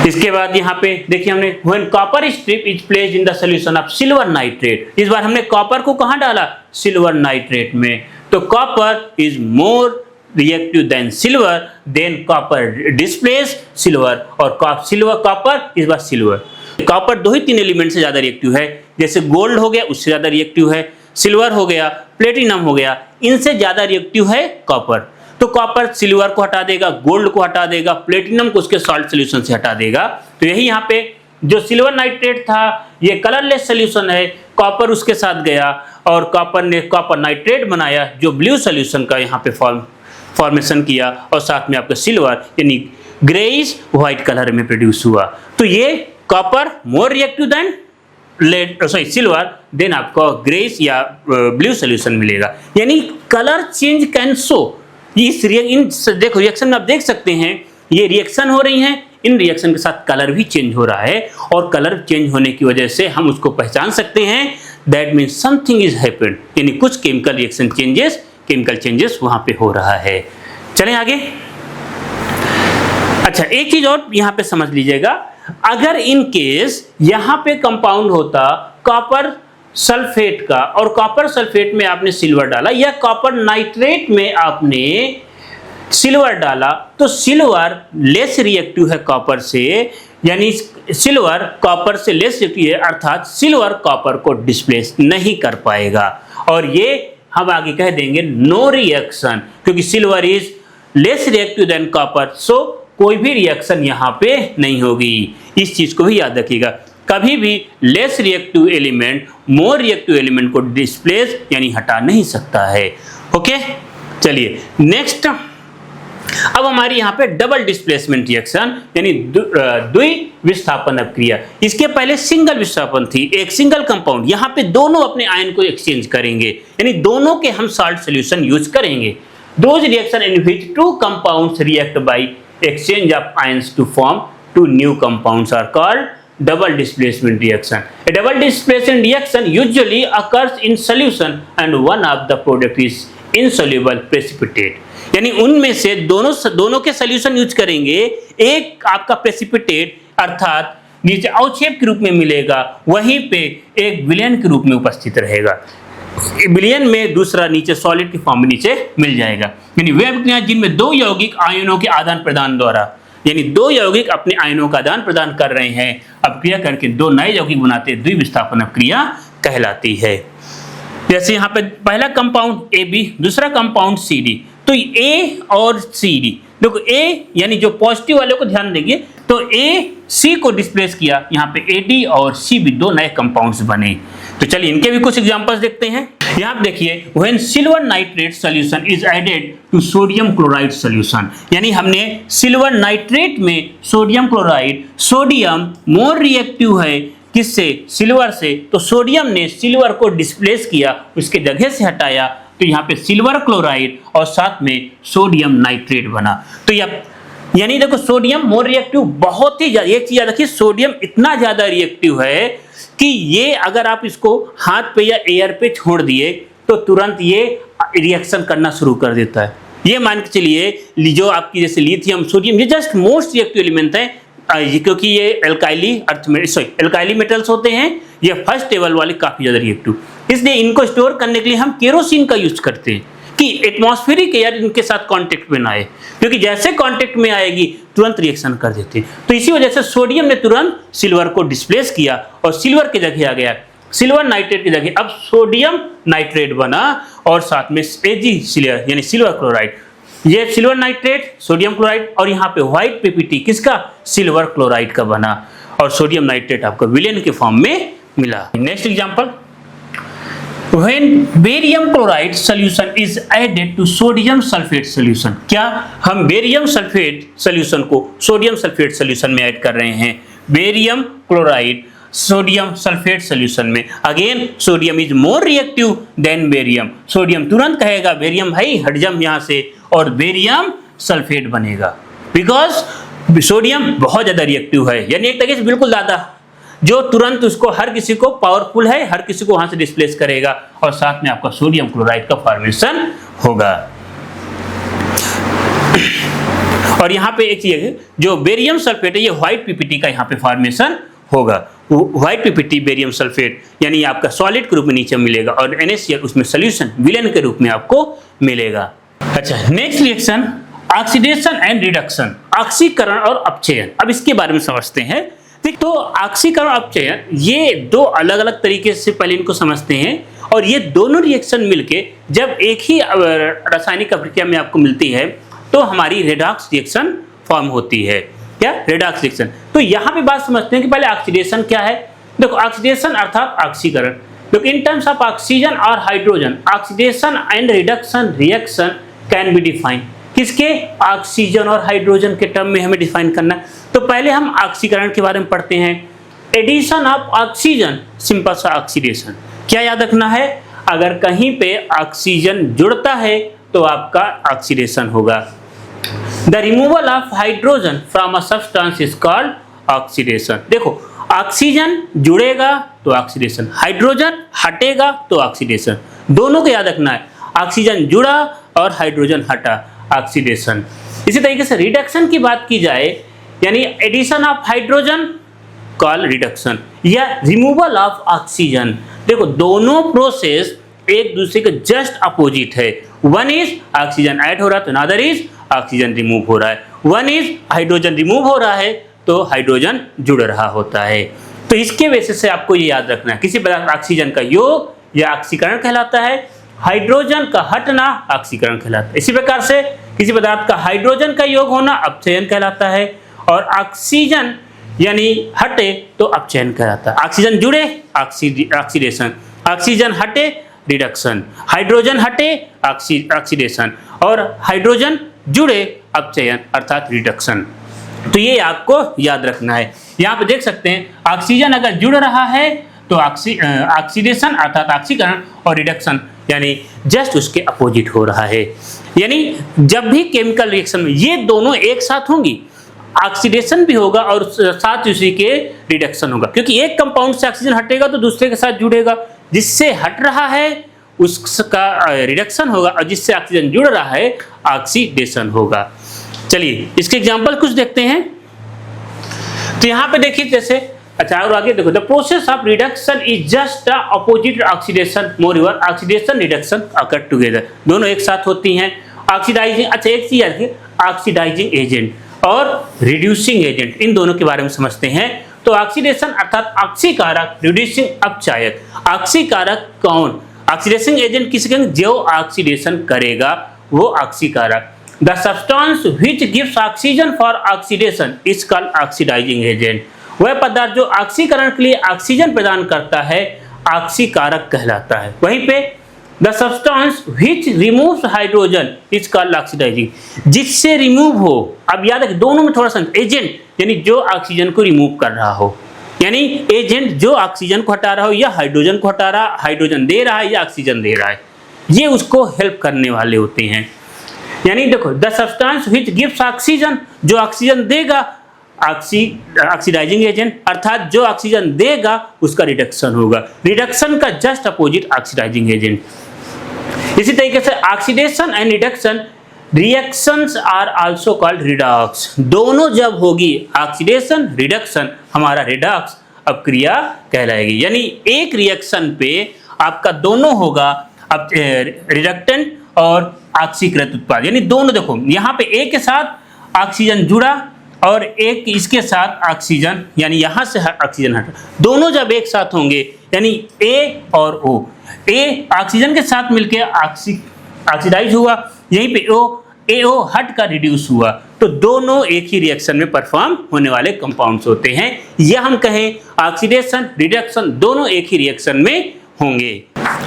इसके बाद यहाँ पे देखिए हमने when copper strip is placed in the solution of silver nitrate, इस बार हमने कॉपर को कहाँ डाला, सिल्वर नाइट्रेट में। तो copper is more reactive than silver, then copper displace silver, और सिल्वर कॉपर इस बार सिल्वर। कॉपर 2 ही 3 एलिमेंट से ज्यादा रिएक्टिव है, जैसे गोल्ड हो गया उससे ज्यादा रिएक्टिव है, सिल्वर हो गया, प्लेटिनम हो गया, इनसे ज्यादा रिएक्टिव है कॉपर। तो कॉपर सिल्वर को हटा देगा, गोल्ड को हटा देगा, प्लेटिनम को उसके सॉल्ट सोल्यूशन से हटा देगा। तो यही यहाँ पे जो सिल्वर नाइट्रेट था ये कलरलेस सोल्यूशन है, कॉपर उसके साथ गया और कॉपर ने कॉपर नाइट्रेट बनाया जो ब्लू सोल्यूशन का यहाँ पे फॉर्मेशन किया, और साथ में आपका सिल्वर यानी ग्रेइश व्हाइट कलर में प्रोड्यूस हुआ। तो ये copper more reactive than silver, then आपको ग्रेइश या ब्लू सोल्यूशन मिलेगा। यानी कलर चेंज कैन शो, देखो रिएक्शन में आप देख सकते हैं ये रिएक्शन हो रही हैं, इन रिएक्शन के साथ कलर भी चेंज हो रहा है, और कलर चेंज होने की वजह से हम उसको पहचान सकते हैं, that means something is happened, यानी कुछ केमिकल रिएक्शन केमिकल चेंजेस वहां पे हो रहा है। चलें आगे। अच्छा, एक चीज और यहां पे समझ लीजिएगा, अगर इन केस यहां पे कंपाउंड होता कॉपर सल्फेट का, और कॉपर सल्फेट में आपने सिल्वर डाला, या कॉपर नाइट्रेट में आपने सिल्वर डाला, तो सिल्वर लेस रिएक्टिव है कॉपर से, यानी सिल्वर कॉपर से लेस रिएक्टिव है, अर्थात सिल्वर कॉपर को डिस्प्लेस नहीं कर पाएगा, और ये हम आगे कह देंगे नो रिएक्शन, क्योंकि silver is less reactive than copper, so कोई भी रिएक्शन यहाँ पे नहीं होगी। इस चीज को भी याद रखिएगा, कभी भी लेस रिएक्टिव एलिमेंट मोर रिएक्टिव एलिमेंट को डिस्प्लेस यानी हटा नहीं सकता है। ओके, चलिए नेक्स्ट। अब हमारी यहाँ पे डबल डिस्प्लेसमेंट रिएक्शन यानी द्विविस्थापन अपक्रिया। इसके पहले सिंगल विस्थापन थी, एक सिंगल कंपाउंड, यहाँ पे दोनों अपने आयन को एक्सचेंज करेंगे, यानी दोनों के हम साल्ट सॉल्यूशन यूज करेंगे। Those reaction in which two compounds react by exchange of ions to form two new compounds are called double displacement reaction. A double displacement reaction usually occurs in solution and one of the product is insoluble precipitate. यानी उनमें से दोनों के सोल्यूशन यूज करेंगे, एक आपका प्रेसिपिटेट अर्थात नीचे अवक्षेप के रूप में मिलेगा, वहीं पे एक विलयन के रूप में उपस्थित रहेगा, विलयन में दूसरा नीचे सॉलिड के फॉर्म में नीचे मिल जाएगा। यानी वे अभिक्रियाएं जिनमें 2 यौगिक आयनों के आदान प्रदान द्वारा, यानी 2 यौगिक अपने आयनों का आदान प्रदान कर रहे हैं, अपक्रिया करके 2 नए यौगिक बनाते, द्विविस्थापन अपक्रिया कहलाती है। जैसे यहाँ पे पहला कंपाउंड AB, दूसरा कंपाउंड CD, तो A और CD, देखो A यानी जो पॉजिटिव वाले को ध्यान देंगे, तो A C को डिस्प्लेस किया, यहाँ पे AD और C भी 2 नए कंपाउंड्स बने। तो चलिए इनके भी कुछ एग्जांपल्स देखते हैं। यहाँ देखिए, when silver nitrate solution is added to sodium chloride solution, यानी हमने सिल्वर नाइट्रेट में sodium chloride, sodium more reactive है किससे, सिल्वर से, तो सोडियम ने सिल्वर को डिस्प्लेस किया, उसके जगह से हटाया, तो यहाँ पे सिल्वर क्लोराइड और साथ में सोडियम नाइट्रेट बना। तो यानी देखो सोडियम मोर रिएक्टिव बहुत ही ज्यादा, एक चीज याद रखिए, सोडियम इतना ज्यादा रिएक्टिव है कि ये अगर आप इसको हाथ पे या एयर पे छोड़ दिए तो तुरंत ये रिएक्शन करना शुरू कर देता है। ये मान के चलिए जो आपकी जैसे लिथियम, सोडियम, ये जस्ट मोस्ट रिएक्टिव एलिमेंट है, क्योंकि ये एल्काइली मेटल्स होते हैं, ये फर्स्ट टेबल वाले काफी ज्यादा रिएक्टिव, इसलिए इनको स्टोर करने के लिए हम केरोसिन का यूज करते हैं कि एटमॉस्फेरिक एयर इनके साथ कांटेक्ट में ना आए, क्योंकि जैसे कांटेक्ट में आएगी तुरंत रिएक्शन कर देते हैं। तो इसी वजह से सोडियम ने तुरंत सिल्वर को डिस्प्लेस किया और सिल्वर की जगह आ गया सिल्वर नाइट्रेट की जगह अब सोडियम नाइट्रेट बना, और साथ में सिल्वर यानी सिल्वर क्लोराइड, ये सिल्वर नाइट्रेट, सोडियम क्लोराइड, और यहाँ पे व्हाइट पीपीटी किसका, सिल्वर क्लोराइड का बना, और सोडियम नाइट्रेट आपको विलेन के फॉर्म में मिला। Next example, when barium chloride solution is added to sodium sulfate solution, क्या हम बेरियम सल्फेट सॉल्यूशन को सोडियम सल्फेट सॉल्यूशन में ऐड कर रहे हैं, barium chloride sodium sulphate solution में, again sodium is more reactive than barium, sodium तुरंत कहेगा बेरियम भाई हट जा यहाँ से, और बेरियम सल्फेट बनेगा, बिकॉज सोडियम बहुत ज्यादा रिएक्टिव है, यानी एक तरीके से बिल्कुल दादा जो तुरंत उसको हर किसी को पावरफुल है, हर किसी को वहां से डिस्प्लेस करेगा, और साथ में आपका सोडियम क्लोराइड का फॉर्मेशन होगा। और यहाँ पे एक चीज है, जो बेरियम सल्फेट है ये व्हाइट पीपीटी का यहाँ पे फॉर्मेशन होगा, व्हाइट पीपीटी बेरियम सल्फेट यानी आपका सॉलिड के रूप में नीचे मिलेगा, और NaCl उसमें सोल्यूशन विलेन के रूप में आपको मिलेगा। अच्छा, next reaction oxidation and reduction, ऑक्सीकरण और अपचयन। अब इसके बारे में समझते हैं। तो ऑक्सीकरण और अपचयन ये दो अलग अलग तरीके से पहले इनको समझते हैं, और ये दोनों रिएक्शन मिलके जब एक ही रासायनिक अभिक्रिया में आपको मिलती है तो हमारी रेडॉक्स रिएक्शन फॉर्म होती है। क्या? Redox reaction. तो यहाँ पे बात समझते हैं कि पहले ऑक्सीडेशन क्या है। देखो, ऑक्सीडेशन अर्थात ऑक्सीकरण। देखो, इन टर्म्स ऑफ ऑक्सीजन और hydrogen oxidation and reduction reaction can be defined. किसके? ऑक्सीजन और हाइड्रोजन के टर्म में हमें डिफाइन करना है। तो पहले हम ऑक्सीकरण के बारे में पढ़ते हैं। एडिशन ऑफ ऑक्सीजन, सिंपल सा ऑक्सीडेशन। क्या याद रखना है? अगर कहीं पे ऑक्सीजन जुड़ता है तो आपका ऑक्सीडेशन होगा। The removal of hydrogen from a substance is called oxidation. देखो, ऑक्सीजन जुड़ेगा तो ऑक्सीडेशन, हाइड्रोजन हटेगा तो ऑक्सीडेशन। दोनों को याद रखना है, ऑक्सीजन जुड़ा और हाइड्रोजन हटा, ऑक्सीडेशन। इसी तरीके से रिडक्शन की बात की जाए, यानी addition of hydrogen call reduction, या रिमूवल ऑफ ऑक्सीजन। देखो, दोनों प्रोसेस एक दूसरे के जस्ट अपोजिट है। वन इज ऑक्सीजन ऐड हो रहा है तो अनदर इज ऑक्सीजन रिमूव हो रहा है। वन इज हाइड्रोजन रिमूव हो रहा है तो हाइड्रोजन जुड़ रहा होता है। तो इसके बेसिस से आपको ये याद रखना है, किसी पदार्थ ऑक्सीजन का योग या ऑक्सीकरण कहलाता है, हाइड्रोजन का हटना ऑक्सीकरण कहलाता है। इसी प्रकार से किसी पदार्थ का हाइड्रोजन का योग होना अपचयन कहलाता है, और ऑक्सीजन यानी हटे तो अपचयन कहलाता है। ऑक्सीजन जुड़े ऑक्सीडेशन, ऑक्सीजन हटे रिडक्शन, हाइड्रोजन हटे ऑक्सीडेशन, और हाइड्रोजन जुड़े अपचयन अर्थात रिडक्शन। तो ये आपको याद रखना है। यहाँ पे देख सकते हैं, ऑक्सीजन अगर जुड़ रहा है तो ऑक्सीडेशन अर्थात ऑक्सीकरण, और रिडक्शन यानी जस्ट उसके अपोजिट हो रहा है। यानी जब भी केमिकल रिएक्शन में ये दोनों एक साथ होंगी, ऑक्सीडेशन भी होगा और साथ उसी के रिडक्शन होगा, क्योंकि एक कंपाउंड से ऑक्सीजन हटेगा तो दूसरे के साथ जुड़ेगा। जिससे हट रहा है उसका रिडक्शन होगा, और जिससे ऑक्सीजन जुड़ रहा है ऑक्सीडेशन होगा। चलिए इसके एग्जांपल कुछ देखते हैं। तो यहाँ पे देखिए, जैसे अच्छा और आगे देखो, the process of reduction is just the opposite oxidation, moreover oxidation reduction occur together, दोनों एक साथ होती हैं। ऑक्सीडाइजिंग, अच्छा एक चीज याद रखिए, ऑक्सीडाइजिंग एजेंट और रिड्यूसिंग एजेंट, इन दोनों के बारे में समझते हैं। तो ऑक्सीडेशन अर्थात ऑक्सीकारक, रिड्यूसिंग अपचायक। ऑक्सीकारक कौन? ऑक्सीडेशन एजेंट किसे कहेंगे? जो ऑक्सीडेशन करेगा वो ऑक्सीकारक। The substance which gives oxygen for oxidation is called oxidising agent. वह पदार्थ जो ऑक्सीकरण के लिए ऑक्सीजन प्रदान करता है ऑक्सीकारक कहलाता है। वहीं पे the substance which removes hydrogen is called oxidising, जिससे रिमूव हो। अब याद रखिए, दोनों में थोड़ा सा एजेंट यानी जो ऑक्सीजन को रिमूव कर रहा हो, यानी एजेंट जो ऑक्सीजन को हटा रहा हो या हाइड्रोजन को हटा रहा, हाइड्रोजन दे रहा है या ऑक्सीजन दे रहा है, ये उसको हेल्प करने वाले होते हैं। यानी देखो, the substance which gives oxygen, जो ऑक्सीजन देगा ऑक्सीडाइजिंग एजेंट, अर्थात जो ऑक्सीजन देगा उसका रिडक्शन होगा। रिडक्शन का जस्ट अपोजिट ऑक्सीडाइजिंग एजेंट। इसी तरीके से oxidation and reduction reactions are also called redox. दोनों जब होगी ऑक्सीडेशन रिडक्शन, हमारा रिडॉक्स अपक्रिया कहलाएगी। यानी एक रिएक्शन पे आपका दोनों होगा, अब रिडक्टेंट और ऑक्सीकृत उत्पाद, यानी दोनों। देखो यहाँ पे ए के साथ ऑक्सीजन जुड़ा और एक इसके साथ ऑक्सीजन, यानी यहाँ से ऑक्सीजन हटा, दोनों जब एक साथ होंगे यानी ए और ओ, ए ऑक्सीजन के साथ मिलकर ऑक्सीडाइज हुआ, यहीं पे एओ हट का रिड्यूस हुआ, तो दोनों एक ही रिएक्शन में परफॉर्म होने वाले कंपाउंड्स होते हैं। यह हम कहें ऑक्सीडेशन रिडक्शन दोनों एक ही रिएक्शन में होंगे।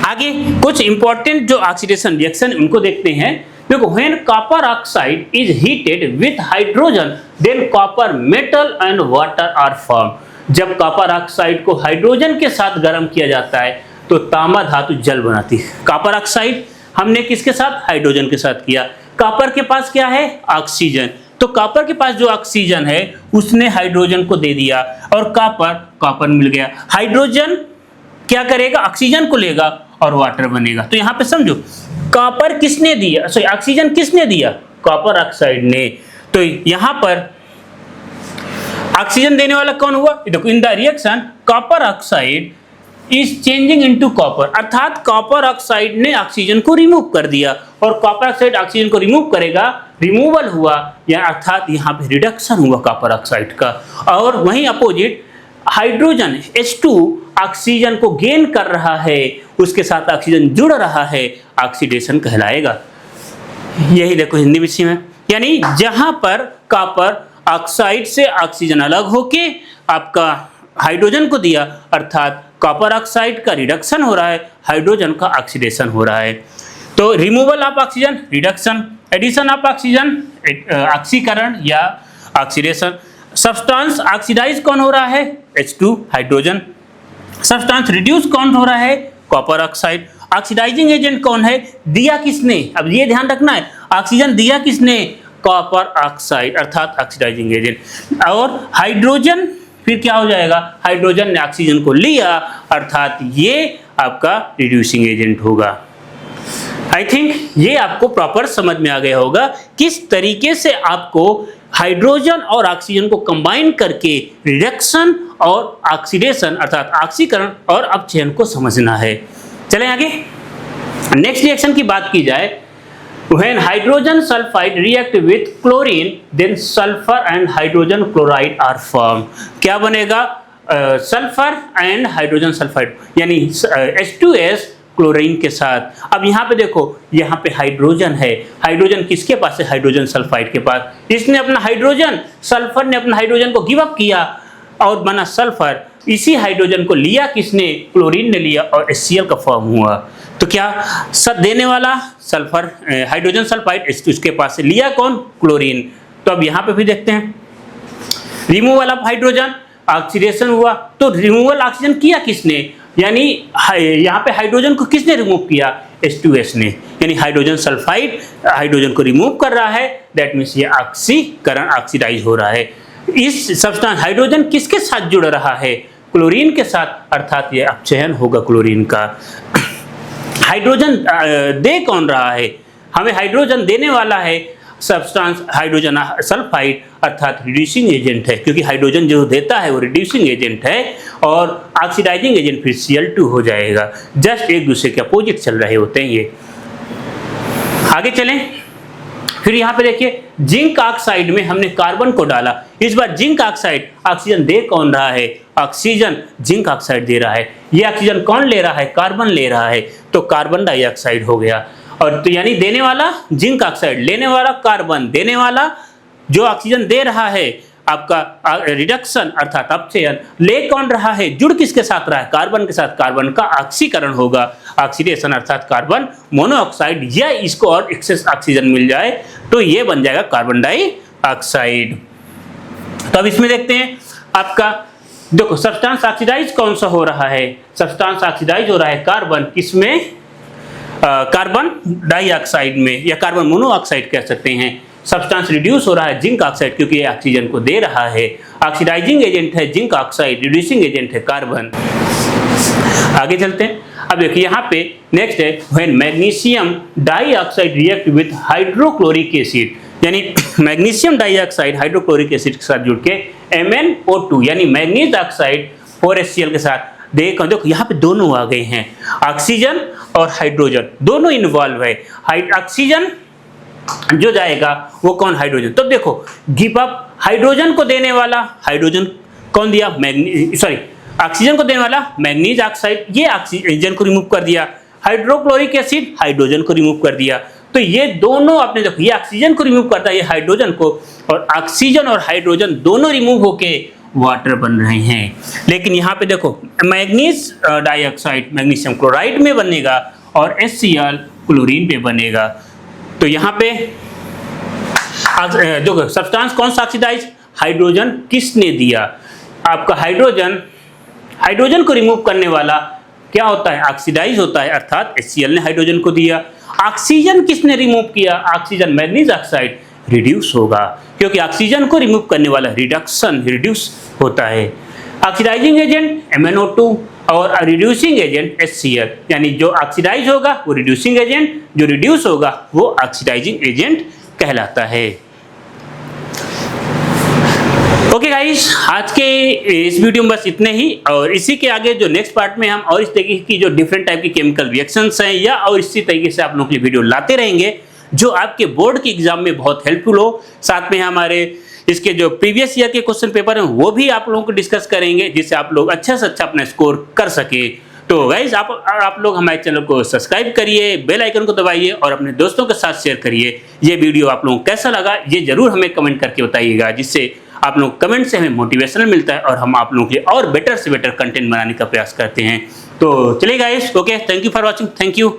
आगे कुछ इंपॉर्टेंट जो ऑक्सीडेशन रिएक्शन उनको देखते हैं। देखो, when copper oxide is heated with hydrogen then copper metal and water are form. जब कॉपर ऑक्साइड को हाइड्रोजन के साथ गर्म किया जाता है तो तांबा धातु जल बनाती है। कॉपर ऑक्साइड हमने किसके साथ? हाइड्रोजन के साथ किया। कॉपर के पास क्या है? ऑक्सीजन। तो कॉपर के पास जो ऑक्सीजन है उसने हाइड्रोजन को दे दिया और कॉपर मिल गया। हाइड्रोजन क्या करेगा? ऑक्सीजन को लेगा और वाटर बनेगा। तो यहाँ पे समझो, कॉपर किसने दिया, सॉरी ऑक्सीजन किसने दिया? कॉपर ऑक्साइड ने। तो यहाँ पर ऑक्सीजन देने वाला कौन हुआ? देखो, in the reaction copper oxide is changing into copper, अर्थात कॉपर ऑक्साइड ने ऑक्सीजन को रिमूव कर दिया और कॉपर ऑक्साइड ऑक्सीजन को रिमूव करेगा, रिमूवल हुआ या अर्थात यहाँ पे रिडक्शन हुआ कॉपर ऑक्साइड का। और वहीं अपोजिट हाइड्रोजन H2 ऑक्सीजन को गेन कर रहा है, उसके साथ ऑक्सीजन जुड़ रहा है, ऑक्सीडेशन कहलाएगा। यही देखो हिंदी विषय में, यानी जहां पर कॉपर ऑक्साइड से ऑक्सीजन अलग होके आपका हाइड्रोजन को दिया, अर्थात कॉपर ऑक्साइड का रिडक्शन हो रहा है, हाइड्रोजन का ऑक्सीडेशन हो रहा है। तो removal of oxygen reduction, addition of oxygen ऑक्सीकरण या ऑक्सीडेशन। सब्सटेंस ऑक्सीडाइज कौन हो रहा है? H2 hydrogen. सब्सटेंस रिड्यूस कौन हो रहा है? Copper oxide. ऑक्सीडाइजिंग एजेंट कौन है? दिया किसने? अब ये ध्यान रखना है, ऑक्सीजन दिया किसने? कॉपर ऑक्साइड अर्थात ऑक्सीडाइजिंग एजेंट। और हाइड्रोजन फिर क्या हो जाएगा? हाइड्रोजन ने ऑक्सीजन को लिया, अर्थात ये आपका रिड्यूसिंग एजेंट होगा। आई थिंक ये आपको प्रॉपर समझ में आ गया होगा किस तरीके से आपको हाइड्रोजन और ऑक्सीजन को कंबाइन करके रिडक्शन और ऑक्सीडेशन अर्थात ऑक्सीकरण और अपचयन को समझना है। चलें आगे। नेक्स्ट रिएक्शन की बात की जाए, when hydrogen sulfide react with chlorine then sulfur and hydrogen chloride are formed। क्या बनेगा? सल्फर एंड हाइड्रोजन सल्फाइड, यानी H2S क्लोरीन के साथ। अब यहाँ पे देखो, यहाँ पे हाइड्रोजन है, हाइड्रोजन किसके पास है? हाइड्रोजन सल्फाइड के पास। इसने अपना हाइड्रोजन, सल्फर ने अपना हाइड्रोजन को गिव अप किया और बना सल्फर। इसी हाइड्रोजन को लिया किसने? क्लोरीन ने लिया और HCl का फॉर्म हुआ। तो क्या सब देने वाला सल्फर हाइड्रोजन सल्फाइड इसके पास से लिया कौन? क्लोरीन। तो अब यहाँ पे भी देखते हैं, रिमूवल ऑफ हाइड्रोजन ऑक्सीडेशन हुआ। तो रिमूवल ऑक्सीजन किया किसने? यानी यहाँ पे हाइड्रोजन को किसने रिमूव किया? H2S ने, यानी हाइड्रोजन सल्फाइड हाइड्रोजन को रिमूव कर रहा है, दैट मीन्स ये ऑक्सीकरण ऑक्सीडाइज हो रहा है। इस सब्सटेंस हाइड्रोजन किसके साथ जुड़ रहा है? क्लोरीन के साथ, अर्थात ये अपचयन होगा क्लोरीन का। हाइड्रोजन दे कौन रहा है? हमें हाइड्रोजन देने वाला है सब्सटेंस हाइड्रोजन सल्फाइड अर्थात रिड्यूसिंग एजेंट है, क्योंकि हाइड्रोजन जो देता है वो रिड्यूसिंग एजेंट है और ऑक्सीडाइजिंग एजेंट फिर Cl2 हो जाएगा। जस्ट एक दूसरे के अपोजिट चल रहे होते हैं ये। आगे चलें, फिर यहाँ पे देखिए जिंक ऑक्साइड में हमने कार्बन को डाला। इस बार जिंक ऑक्साइड ऑक्सीजन दे कौन रहा है? ऑक्सीजन जिंक ऑक्साइड दे रहा है। ये ऑक्सीजन कौन ले रहा है? कार्बन ले रहा है, तो कार्बन डाइऑक्साइड हो गया। और तो यानी देने वाला जिंक ऑक्साइड, लेने वाला कार्बन, देने वाला जो ऑक्सीजन दे रहा है आपका रिडक्शन अर्थात अपचयन, ले कौन रहा है? जुड़ किसके साथ रहा है? कार्बन के साथ। कार्बन का ऑक्सीकरण होगा, ऑक्सीडेशन अर्थात कार्बन मोनोऑक्साइड, या इसको और एक्सेस ऑक्सीजन मिल जाए तो ये बन जाएगा कार्बन डाइऑक्साइड। तो अब इसमें देखते हैं आपका, देखो सब्सटेंस ऑक्सीडाइज कौन सा हो रहा है? सब्सटेंस ऑक्सीडाइज हो रहा है कार्बन, किसमें? कार्बन डाइऑक्साइड में, या कार्बन मोनोऑक्साइड कह सकते हैं। सब्सटेंस रिड्यूस हो रहा है जिंक ऑक्साइड, क्योंकि ये ऑक्सीजन को दे रहा है। ऑक्सीडाइजिंग एजेंट है जिंक ऑक्साइड, रिड्यूसिंग एजेंट है कार्बन। आगे चलते हैं। अब देखिए यहाँ पे नेक्स्ट है when magnesium dioxide react with hydrochloric acid, यानी मैग्नीशियम डाइऑक्साइड हाइड्रोक्लोरिक एसिड के साथ जुड़ के MnO2 यानी मैग्नीज ऑक्साइड 4HCl के साथ देखो यहाँ पे दोनों आ गए हैं, ऑक्सीजन और हाइड्रोजन दोनों इन्वॉल्व है। ऑक्सीजन जो जाएगा वो कौन? हाइड्रोजन। तो देखो गिव अप हाइड्रोजन को देने वाला, हाइड्रोजन कौन दिया? ऑक्सीजन को देने वाला मैग्नीज ऑक्साइड, ये ऑक्सीजन को रिमूव कर दिया। हाइड्रोक्लोरिक एसिड हाइड्रोजन को रिमूव कर दिया। तो ये दोनों आपने देखो, ये ऑक्सीजन को रिमूव करता है, ये हाइड्रोजन को, और ऑक्सीजन और हाइड्रोजन दोनों रिमूव होके वाटर बन रहे हैं। लेकिन यहाँ पे देखो मैग्नीज डाइऑक्साइड मैग्नीशियम क्लोराइड में बनेगा और HCl क्लोरीन पे बनेगा। तो यहाँ पे देखो सब्सटेंस कौन सा ऑक्सीडाइज? हाइड्रोजन किसने दिया? आपका हाइड्रोजन को रिमूव करने वाला क्या होता है? ऑक्सीडाइज होता है, अर्थात HCl ने हाइड्रोजन को दिया। ऑक्सीजन किसने रिमूव किया? ऑक्सीजन मैग्नीज ऑक्साइड रिड्यूस होगा, क्योंकि ऑक्सीजन को रिमूव करने वाला रिड्यूस होता है। ऑक्सीडाइजिंग एजेंट MnO2 और रिड्यूसिंग एजेंट HCl, यानी जो ऑक्सीडाइज होगा वो रिड्यूसिंग एजेंट, जो रिड्यूस होगा वो ऑक्सीडाइजिंग एजेंट कहलाता है। ओके गाइस, आज के इस वीडियो में बस इतने ही, और इसी के आगे जो नेक्स्ट पार्ट में हम और इस तरीके की जो डिफरेंट टाइप की केमिकल रिएक्शंस हैं या और इसी तरीके से आप लोगों के लिए वीडियो लाते रहेंगे जो आपके बोर्ड के एग्जाम में बहुत हेल्पफुल हो। साथ में हमारे इसके जो प्रीवियस ईयर के क्वेश्चन पेपर हैं वो भी आप लोगों को डिस्कस करेंगे, जिससे आप लोग अच्छा से अच्छा अपना स्कोर कर सके। तो गाइज आप लोग हमारे चैनल को सब्सक्राइब करिए, बेल आइकन को दबाइए और अपने दोस्तों के साथ शेयर करिए। ये वीडियो आप लोगों को कैसा लगा ये जरूर हमें कमेंट करके बताइएगा, जिससे आप लोग कमेंट से हमें मोटिवेशन मिलता है और हम आप लोगों के लिए और बेटर से बेटर कंटेंट बनाने का प्रयास करते हैं। तो चलिए guys, okay, thank you for watching, thank you.